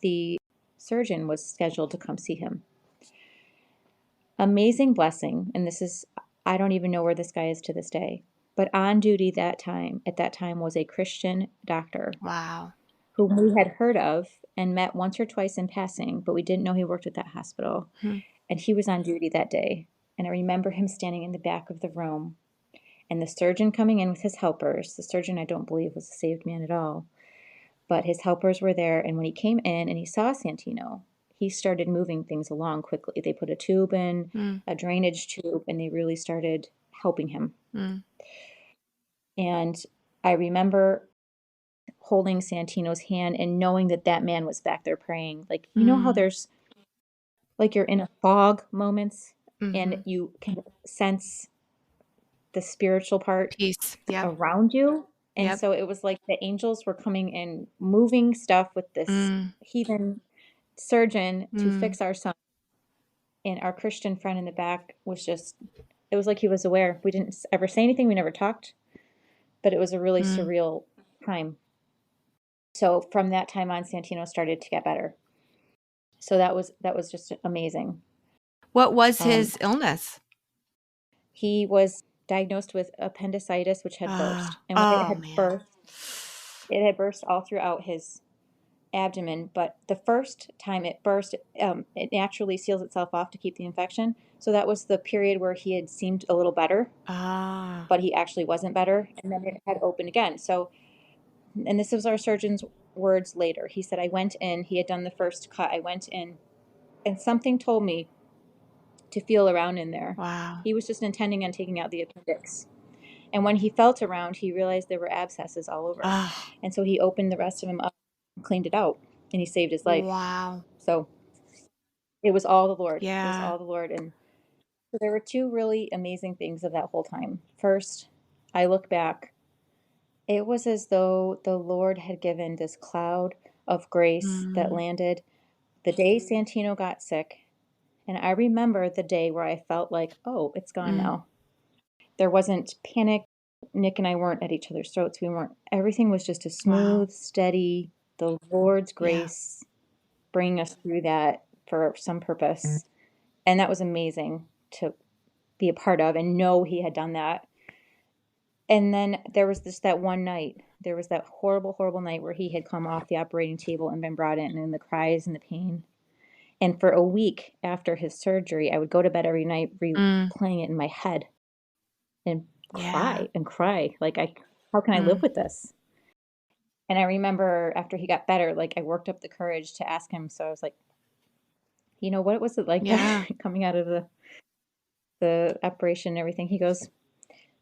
the surgeon was scheduled to come see him. Amazing blessing. And I don't even know where this guy is to this day. But on duty at that time was a Christian doctor. Wow. Whom we had heard of and met once or twice in passing, but we didn't know he worked at that hospital. And he was on duty that day. And I remember him standing in the back of the room and the surgeon coming in with his helpers. The surgeon, I don't believe, was a saved man at all. But his helpers were there. And when he came in and he saw Santino, he started moving things along quickly. They put a tube in, a drainage tube, and they really started helping him. And I remember holding Santino's hand and knowing that man was back there praying. Like, you know how there's, like, you're in a fog moments and you can sense the spiritual part around you. And so it was like the angels were coming and moving stuff with this heathen surgeon to fix our son. And our Christian friend in the back was just, it was like he was aware. We didn't ever say anything. We never talked, but it was a really surreal time. So from that time on, Santino started to get better. So that was just amazing. What was his illness? He was diagnosed with appendicitis, which had burst. And when it had burst all throughout his abdomen. But the first time it burst, it naturally seals itself off to keep the infection. So that was the period where he had seemed a little better, but he actually wasn't better. And then it had opened again. So, and this was our surgeon's words later. He said, I went in, he had done the first cut. I went in and something told me to feel around in there. Wow. He was just intending on taking out the appendix. And when he felt around, he realized there were abscesses all over. And so he opened the rest of them up and cleaned it out, and he saved his life. Wow. So it was all the Lord. Yeah. It was all the Lord. And so there were two really amazing things of that whole time. First, I look back, it was as though the Lord had given this cloud of grace that landed the day Santino got sick. And I remember the day where I felt like, oh, it's gone now. There wasn't panic. Nick and I weren't at each other's throats. Everything was just a smooth, steady, the Lord's grace bringing us through that for some purpose. And that was amazing to be a part of and know he had done that. And then there was that one night, there was that horrible, horrible night where he had come off the operating table and been brought in, and the cries and the pain. And for a week after his surgery, I would go to bed every night replaying it in my head and cry and cry. Like, how can I live with this? And I remember after he got better, like, I worked up the courage to ask him. So I was like, what was it like coming out of the operation and everything? He goes,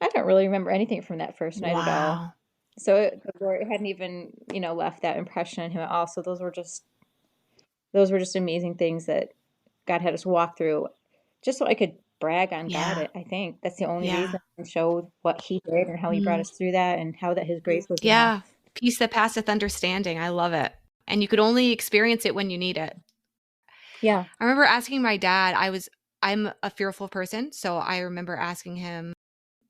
I don't really remember anything from that first night at all. So the Lord hadn't even, left that impression on him at all. So those were just amazing things that God had us walk through, just so I could brag on God. I think that's the only reason to show what he did and how he brought us through that, and how that his grace was enough. Peace that passeth understanding. I love it. And you could only experience it when you need it. Yeah. I remember asking my dad, I'm a fearful person. So I remember asking him,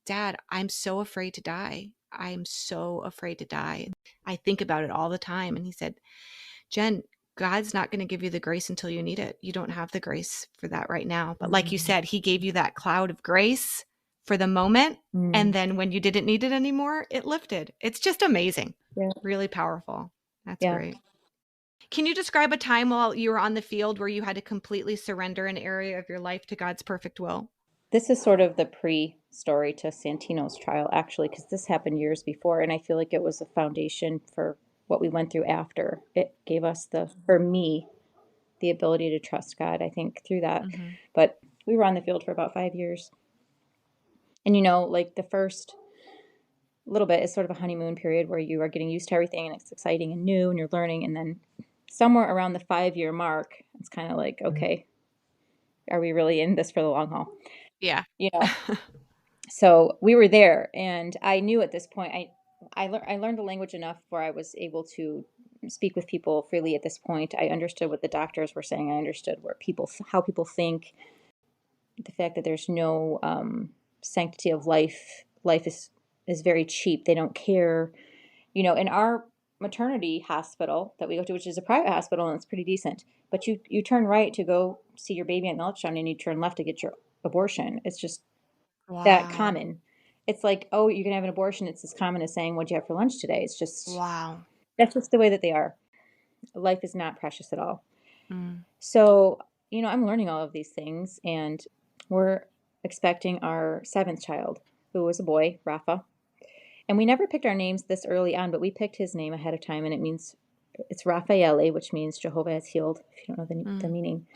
Dad, I'm so afraid to die. I'm so afraid to die. I think about it all the time. And he said, Jen, God's not going to give you the grace until you need it. You don't have the grace for that right now. But like you said, he gave you that cloud of grace for the moment. And then when you didn't need it anymore, it lifted. It's just amazing. Yeah. Really powerful. That's great. Can you describe a time while you were on the field where you had to completely surrender an area of your life to God's perfect will? This is sort of the pre-story to Santino's trial, actually, because this happened years before, and I feel like it was a foundation for what we went through after. It gave us for me, the ability to trust God, I think, through that. But we were on the field for about 5 years. And, like the first little bit is sort of a honeymoon period where you are getting used to everything, and it's exciting and new, and you're learning. And then somewhere around the 5-year mark, it's kind of like, okay, are we really in this for the long haul? Yeah. So we were there, and I knew at this point, I learned the language enough where I was able to speak with people freely at this point. I understood what the doctors were saying. I understood how people think, the fact that there's no sanctity of life. Life is very cheap. They don't care. In our maternity hospital that we go to, which is a private hospital, and it's pretty decent, but you turn right to go see your baby at the ultrasound, and you turn left to get your abortion. It's just that common. It's like, oh, you can have an abortion. It's as common as saying, what'd you have for lunch today? It's just, that's just the way that they are. Life is not precious at all. So, I'm learning all of these things, and we're expecting our 7th child, who was a boy, Rafa. And we never picked our names this early on, but we picked his name ahead of time, and it's Raphaele, which means Jehovah has healed, if you don't know the meaning.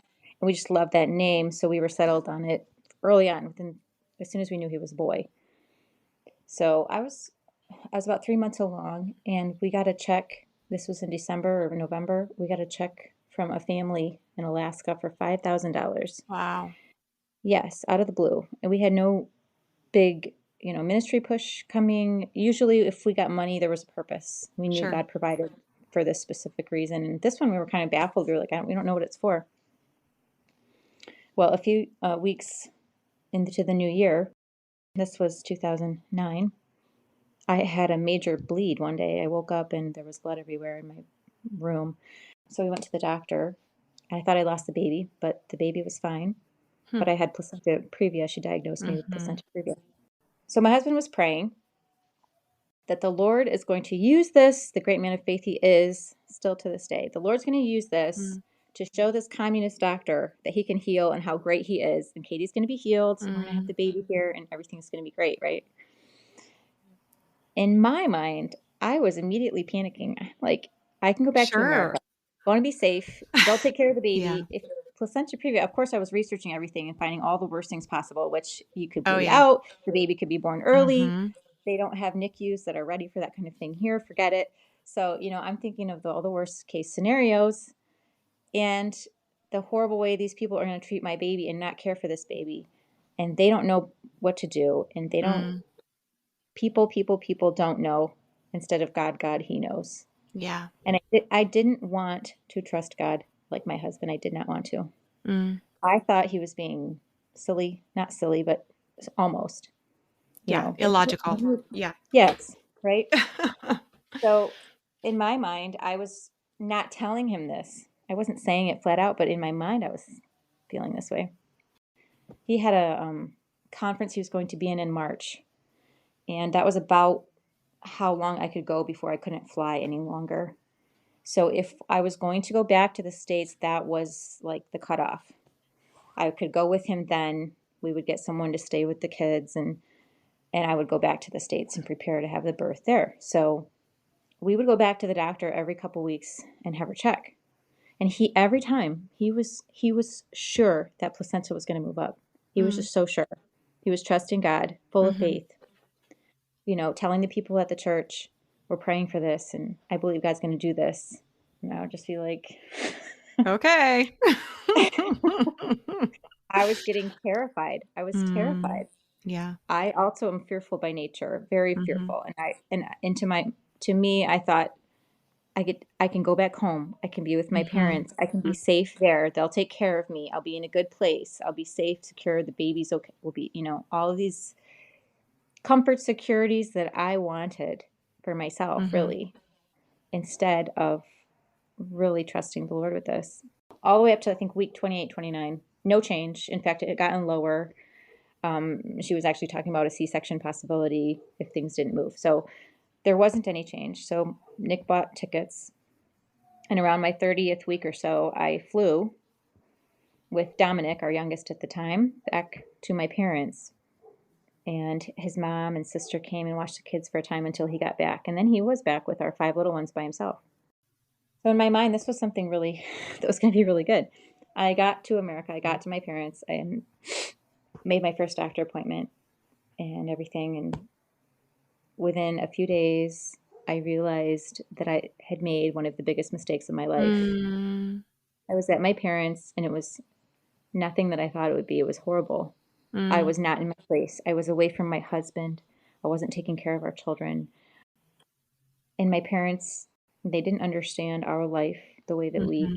And we just loved that name, so we were settled on it early on, as soon as we knew he was a boy. So I was about 3 months along, and we got a check. This was in December or November. We got a check from a family in Alaska for $5,000. Wow. Yes, out of the blue. And we had no big, ministry push coming. Usually if we got money, there was a purpose. We knew God provided for this specific reason. And this one we were kind of baffled. We were like, we don't know what it's for. Well, a few weeks into the new year, this was 2009, I had a major bleed one day. I woke up and there was blood everywhere in my room. So we went to the doctor. I thought I lost the baby, but the baby was fine. But I had placenta previa. She diagnosed me with placenta previa. So my husband was praying that the Lord is going to use this, the great man of faith he is, still to this day. The Lord's going to use this to show this communist doctor that he can heal and how great he is. And Katie's going to be healed. So we're going to have the baby here and everything's going to be great, right? In my mind, I was immediately panicking. Like, I can go back to America. I want to be safe. They'll take care of the baby. If placenta previa, of course, I was researching everything and finding all the worst things possible, which you could bleed out. The baby could be born early. They don't have NICUs that are ready for that kind of thing here. Forget it. So, I'm thinking of all the worst case scenarios and the horrible way these people are going to treat my baby and not care for this baby. And they don't know what to do. And they don't, people don't know. Instead of God, he knows. And I didn't want to trust God like my husband. I did not want to. I thought he was being silly, not silly, but almost, illogical. Yeah. Yes, right? So in my mind, I was not telling him this. I wasn't saying it flat out, but in my mind, I was feeling this way. He had a conference he was going to be in March, and that was about how long I could go before I couldn't fly any longer. So if I was going to go back to the States, that was like the cutoff. I could go with him then. We would get someone to stay with the kids, and I would go back to the States and prepare to have the birth there. So we would go back to the doctor every couple weeks and have her check. And every time he was sure that placenta was going to move up. He was just so sure. He was trusting God, full of faith. Telling the people at the church, we're praying for this, and I believe God's going to do this. And I would just be like, okay. I was getting terrified. I was terrified. Yeah. I also am fearful by nature, very fearful. And to me, I thought I can go back home. I can be with my parents. I can be safe there. They'll take care of me. I'll be in a good place. I'll be safe, secure. The baby's okay. Will be, all of these comfort securities that I wanted for myself, really, instead of really trusting the Lord with this. All the way up to, I think, week 28, 29. No change. In fact, it had gotten lower. She was actually talking about a C-section possibility if things didn't move. So there wasn't any change. So Nick bought tickets. And around my 30th week or so, I flew with Dominic, our youngest at the time, back to my parents. And his mom and sister came and watched the kids for a time until he got back. And then he was back with our 5 little ones by himself. So in my mind, this was something really, that was going to be really good. I got to America. I got to my parents and made my first doctor appointment and everything. And within a few days, I realized that I had made one of the biggest mistakes of my life. I was at my parents, and it was nothing that I thought it would be. It was horrible. I was not in my place. I was away from my husband. I wasn't taking care of our children. And my parents, they didn't understand our life the way that we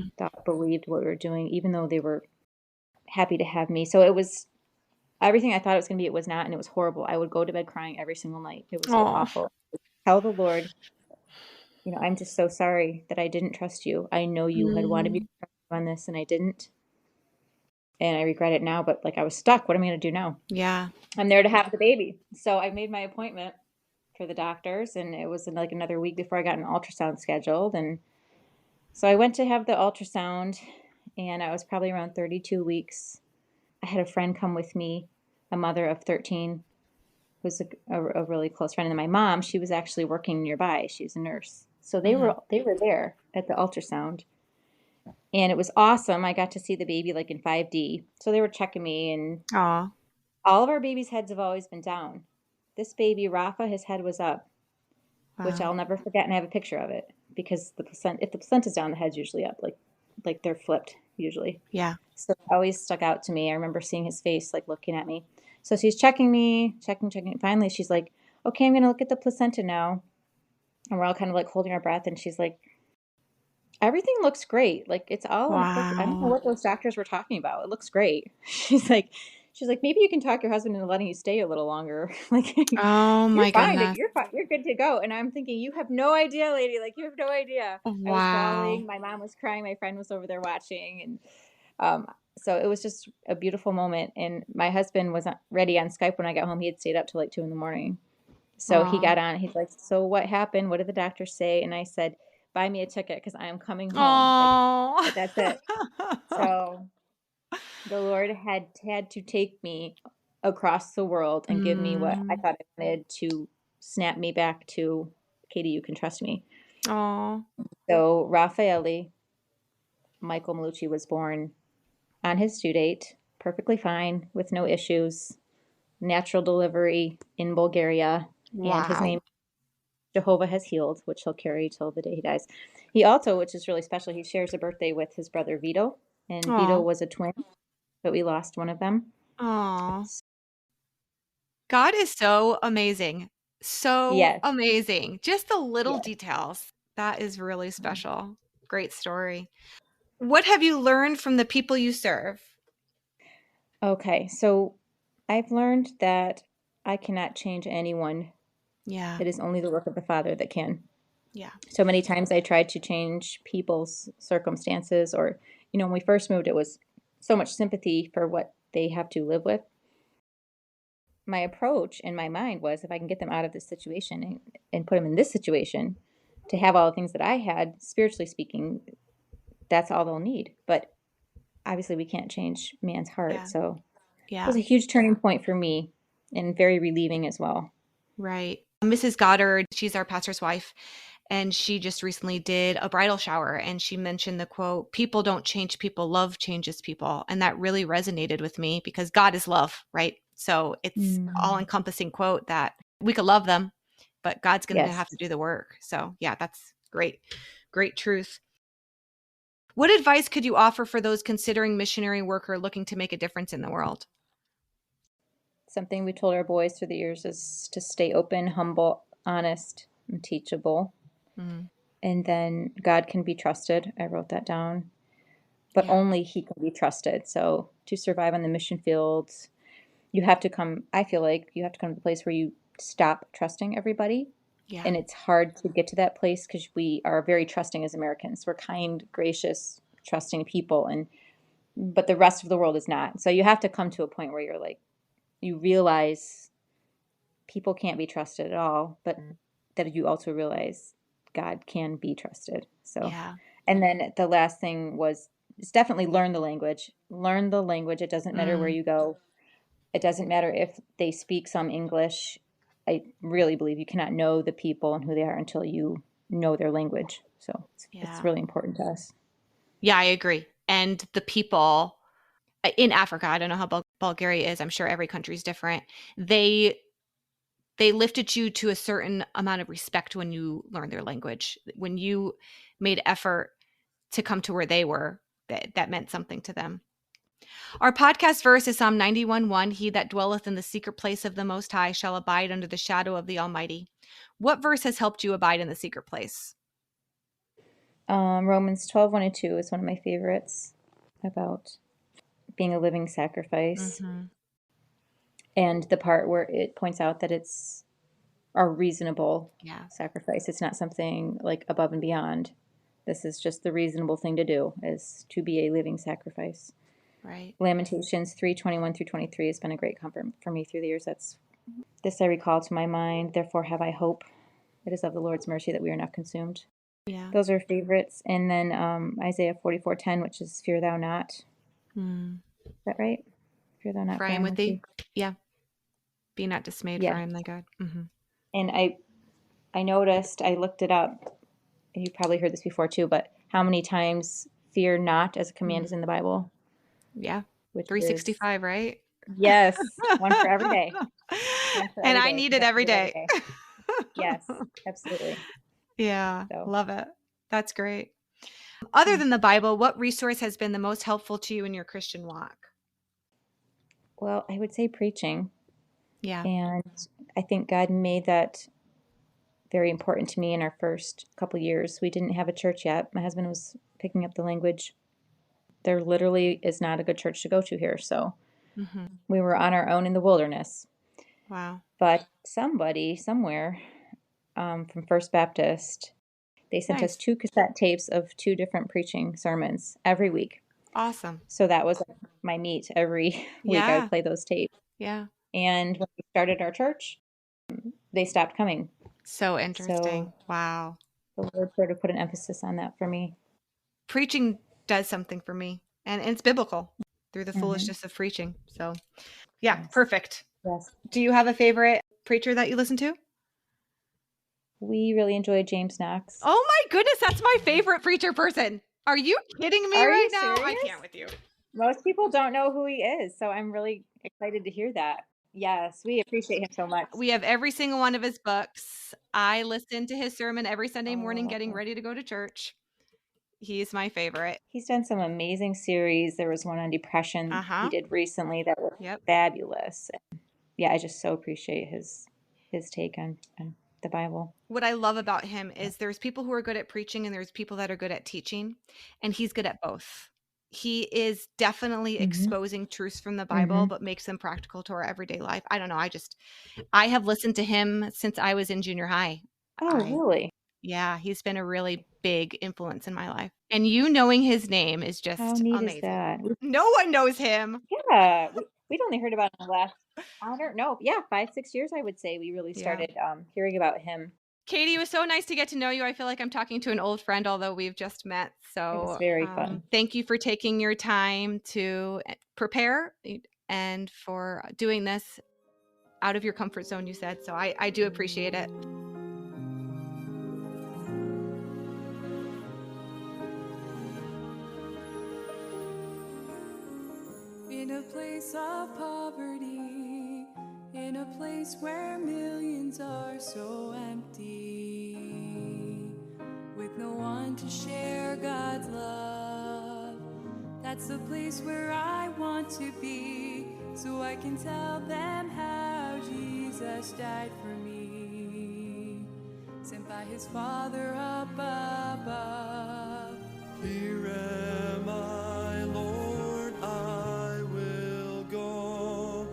believed what we were doing, even though they were happy to have me. So it was everything I thought it was going to be. It was not, and it was horrible. I would go to bed crying every single night. It was so awful. Tell the Lord, I'm just so sorry that I didn't trust you. I know you had wanted me to trust you on this, and I didn't. And I regret it now, but I was stuck. What am I going to do now? Yeah. I'm there to have the baby. So I made my appointment for the doctors, and it was another week before I got an ultrasound scheduled. And so I went to have the ultrasound, and I was probably around 32 weeks. I had a friend come with me, a mother of 13, who was a really close friend. And my mom, she was actually working nearby. She was a nurse. So they were there at the ultrasound. And it was awesome. I got to see the baby in 5D. So they were checking me, and all of our babies' heads have always been down. This baby, Rafa, his head was up, which I'll never forget, and I have a picture of it, because if the placenta's down, the head's usually up, like they're flipped usually. Yeah. So it always stuck out to me. I remember seeing his face, looking at me. So she's checking me, checking. Finally, she's like, okay, I'm going to look at the placenta now. And we're all kind of holding our breath, and she's like, everything looks great. It's all, I don't know what those doctors were talking about. It looks great. She's like, maybe you can talk your husband into letting you stay a little longer. Oh my goodness. You're fine. You're good to go. And I'm thinking, you have no idea, lady. You have no idea. Wow. I was bawling. My mom was crying. My friend was over there watching. And so it was just a beautiful moment. And my husband wasn't ready on Skype when I got home. He had stayed up till 2 a.m. So he got on. He's like, so what happened? What did the doctor say? And I said, buy me a ticket, because I am coming home. That's it. So the Lord had to take me across the world and give me what I thought I wanted to snap me back to, Katie, you can trust me. So Raffaele, Michael Malucci, was born on his due date, perfectly fine, with no issues, natural delivery in Bulgaria. Wow. And his name, Jehovah Has Healed, which he'll carry till the day he dies. He also, which is really special, he shares a birthday with his brother Vito. And Vito was a twin, but we lost one of them. God is so amazing. So amazing. Just the little details. That is really special. Great story. What have you learned from the people you serve? Okay, so I've learned that I cannot change anyone. Yeah. It is only the work of the Father that can. Yeah. So many times I tried to change people's circumstances, or, when we first moved, it was so much sympathy for what they have to live with. My approach in my mind was, if I can get them out of this situation and put them in this situation to have all the things that I had, spiritually speaking, that's all they'll need. But obviously we can't change man's heart. Yeah. So it Yeah. was a huge turning point for me and very relieving as well. Right. Mrs. Goddard, she's our pastor's wife, and she just recently did a bridal shower, and she mentioned the quote, "People don't change people, love changes people." And that really resonated with me because God is love, right? So it's all encompassing quote that we could love them, but God's going to Yes. have to do the work. So yeah, that's great. Great truth. What advice could you offer for those considering missionary work or looking to make a difference in the world? Something we told our boys through the years is to stay open, humble, honest, and teachable. Mm, And then God can be trusted. I wrote that down. But yeah. only He can be trusted. So to survive on the mission fields, I feel like you have to come to the place where you stop trusting everybody. Yeah. And it's hard to get to that place because we are very trusting as Americans. We're kind, gracious, trusting people, but the rest of the world is not. So you have to come to a point where you're like, you realize people can't be trusted at all, but that you also realize God can be trusted. So, Yeah. and then the last thing was, it's definitely learn the language. Learn the language. It doesn't matter where you go. It doesn't matter if they speak some English. I really believe you cannot know the people and who they are until you know their language. So it's Yeah. really important to us. Yeah, I agree. And the people in Africa, I don't know how Bulgaria is. I'm sure every country is different. They lifted you to a certain amount of respect when you learned their language. When you made effort to come to where they were, that meant something to them. Our podcast verse is Psalm 91:1. He that dwelleth in the secret place of the Most High shall abide under the shadow of the Almighty. What verse has helped you abide in the secret place? Romans 12:1-2 is one of my favorites about being a living sacrifice. Mm-hmm. And the part where it points out that it's a reasonable Yeah. sacrifice. It's not something like above and beyond. This is just the reasonable thing to do, is to be a living sacrifice. Right. Lamentations 3:21-23 has been a great comfort for me through the years. This I recall to my mind, therefore have I hope. It is of the Lord's mercy that we are not consumed. Yeah. Those are favorites. And then Isaiah 44:10, which is fear thou not. Mm. Is that right? Fear thou not, For I am with thee. Yeah. Be not dismayed, for I am thy God. Mm-hmm. And I noticed, I looked it up, and you probably heard this before too, but how many times fear not as a command is in the Bible? Yeah. Which 365, right? Yes, one for every day. And I need it every day. Yes, absolutely. Yeah, So, love it. That's great. Other than the Bible, what resource has been the most helpful to you in your Christian walk? well, I would say preaching. Yeah. And I think God made that very important to me in our first couple years. We didn't have a church yet. My husband was picking up the language. There literally is not a good church to go to here. So Mm-hmm. we were on our own in the wilderness. Wow. But somebody somewhere from First Baptist, they sent us Nice. 2 cassette tapes of 2 different preaching sermons every week. Awesome. So that was my meat every week. I would Yeah. play those tapes. Yeah. And when we started our church, they stopped coming. So interesting. So Wow. the Lord sort of put an emphasis on that for me. Preaching does something for me, and it's biblical through the Mhm. foolishness of preaching. So, yeah, Yes. perfect. Yes. Do you have a favorite preacher that you listen to? We really enjoyed James Knox. Oh my goodness, that's my favorite preacher person. Are you kidding me Are right you now? I serious? can't with you. Most people don't know who he is, so I'm really excited to hear that. Yes, we appreciate him so much. We have every single one of his books. I listen to his sermon every Sunday morning getting Oh. ready to go to church. He's my favorite. He's done some amazing series. There was one on depression he did recently that was Yep. fabulous. Yeah, I just so appreciate his take on the Bible. What I love about him is there's people who are good at preaching and there's people that are good at teaching, and he's good at both. he is definitely exposing truths from the Bible, but makes them practical to our everyday life. I don't know. I have listened to him since I was in junior high. Oh, really? Yeah, he's been a really big influence in my life. And you knowing his name is How just neat is amazing. that? No one knows him. Yeah, we'd only heard about him the last, I don't know, yeah, 5, 6 years, I would say we really Yeah. started hearing about him. Katie, it was so nice to get to know you. I feel like I'm talking to an old friend, although we've just met. It was So very fun. thank you for taking your time to prepare and for doing this out of your comfort zone, you said. So I do appreciate it. In a place of poverty, in a place where millions are so empty, with no one to share God's love, that's the place where I want to be, so I can tell them how Jesus died for me, sent by his Father up above. Here am I, Lord, I will go.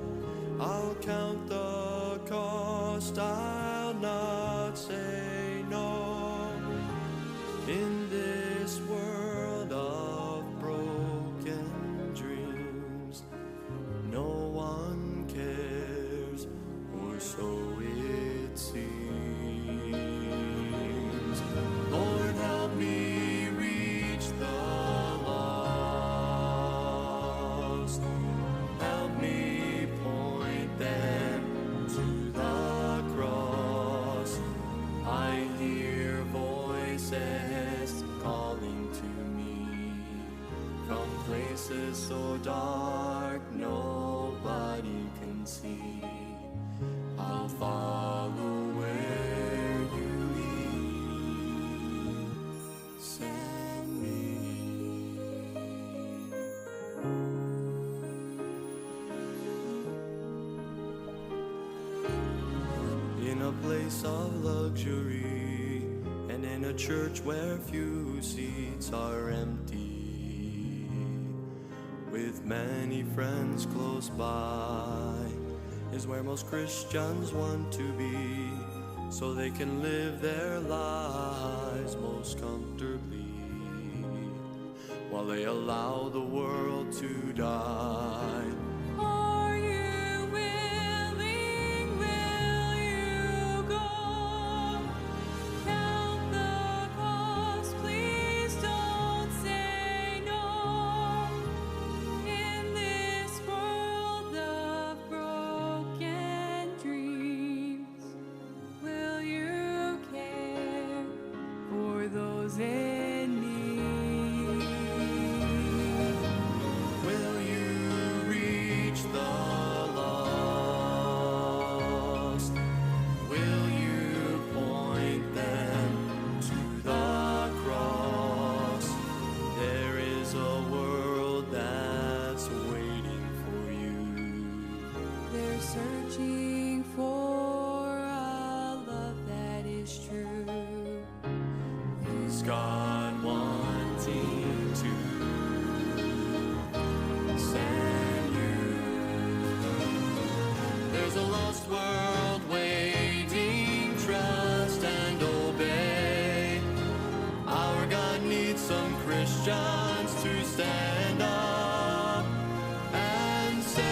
I'll count the cost, I'll not say no. In this world of broken dreams, no one cares, or so it seems. Lord, help me reach the lost. Help me point them to the cross. I hear voices calling to me from places so dark nobody can see. I'll follow where you lead. Send me. In a place of luxury, and in a church where few seats are empty, with many friends close by, is where most Christians want to be, so they can live their lives most comfortably, while they allow the world to die. Are you willing? Will you go? Count the cost, please don't say no. In this world of broken dreams, will you care for those in need? Will you reach the lost? Will you point them to the cross? There is a world that's waiting for you. They're searching for a love that is true. Is God wanting to send you? There's a lost world waiting, trust and obey. Our God needs some Christians to stand up and say,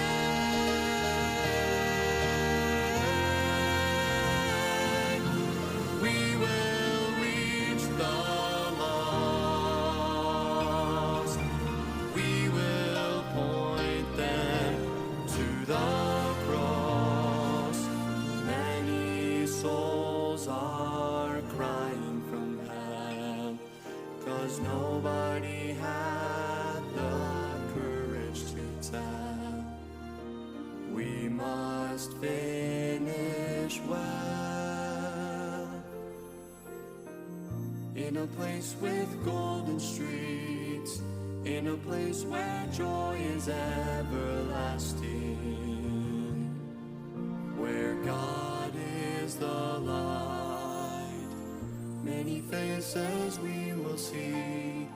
we will reach the lost. We will point them to the cross. Many souls are crying from hell, 'cause nobody had the courage to tell. We must finish well, in a place with golden streets, in a place where joy is everlasting, where God is the light. Many faces we will see,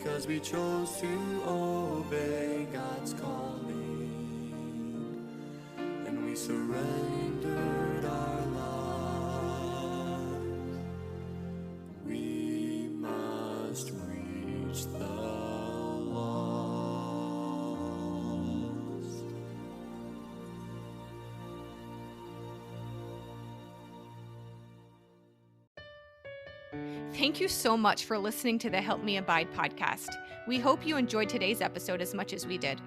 because we chose to obey God's calling, and we surrendered our lives. We must reach the lost. Thank you so much for listening to the Help Me Abide podcast. We hope you enjoyed today's episode as much as we did.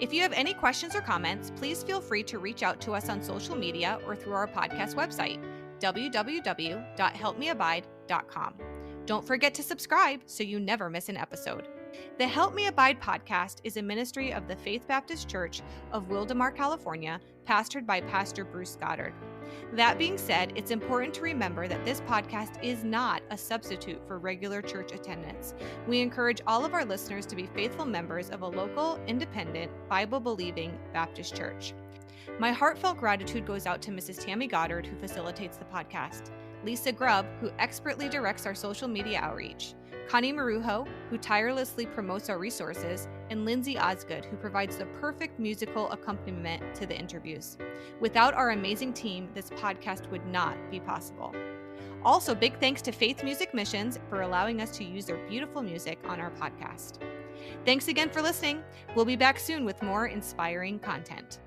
If you have any questions or comments, please feel free to reach out to us on social media or through our podcast website, www.helpmeabide.com. Don't forget to subscribe so you never miss an episode. The Help Me Abide podcast is a ministry of the Faith Baptist Church of Wildomar, California, pastored by Pastor Bruce Goddard. That being said, it's important to remember that this podcast is not a substitute for regular church attendance. We encourage all of our listeners to be faithful members of a local, independent, Bible-believing Baptist church. My heartfelt gratitude goes out to Mrs. Tammy Goddard, who facilitates the podcast, Lisa Grubb, who expertly directs our social media outreach, Connie Marujo, who tirelessly promotes our resources, and Lindsay Osgood, who provides the perfect musical accompaniment to the interviews. Without our amazing team, this podcast would not be possible. Also, big thanks to Faith Music Missions for allowing us to use their beautiful music on our podcast. Thanks again for listening. We'll be back soon with more inspiring content.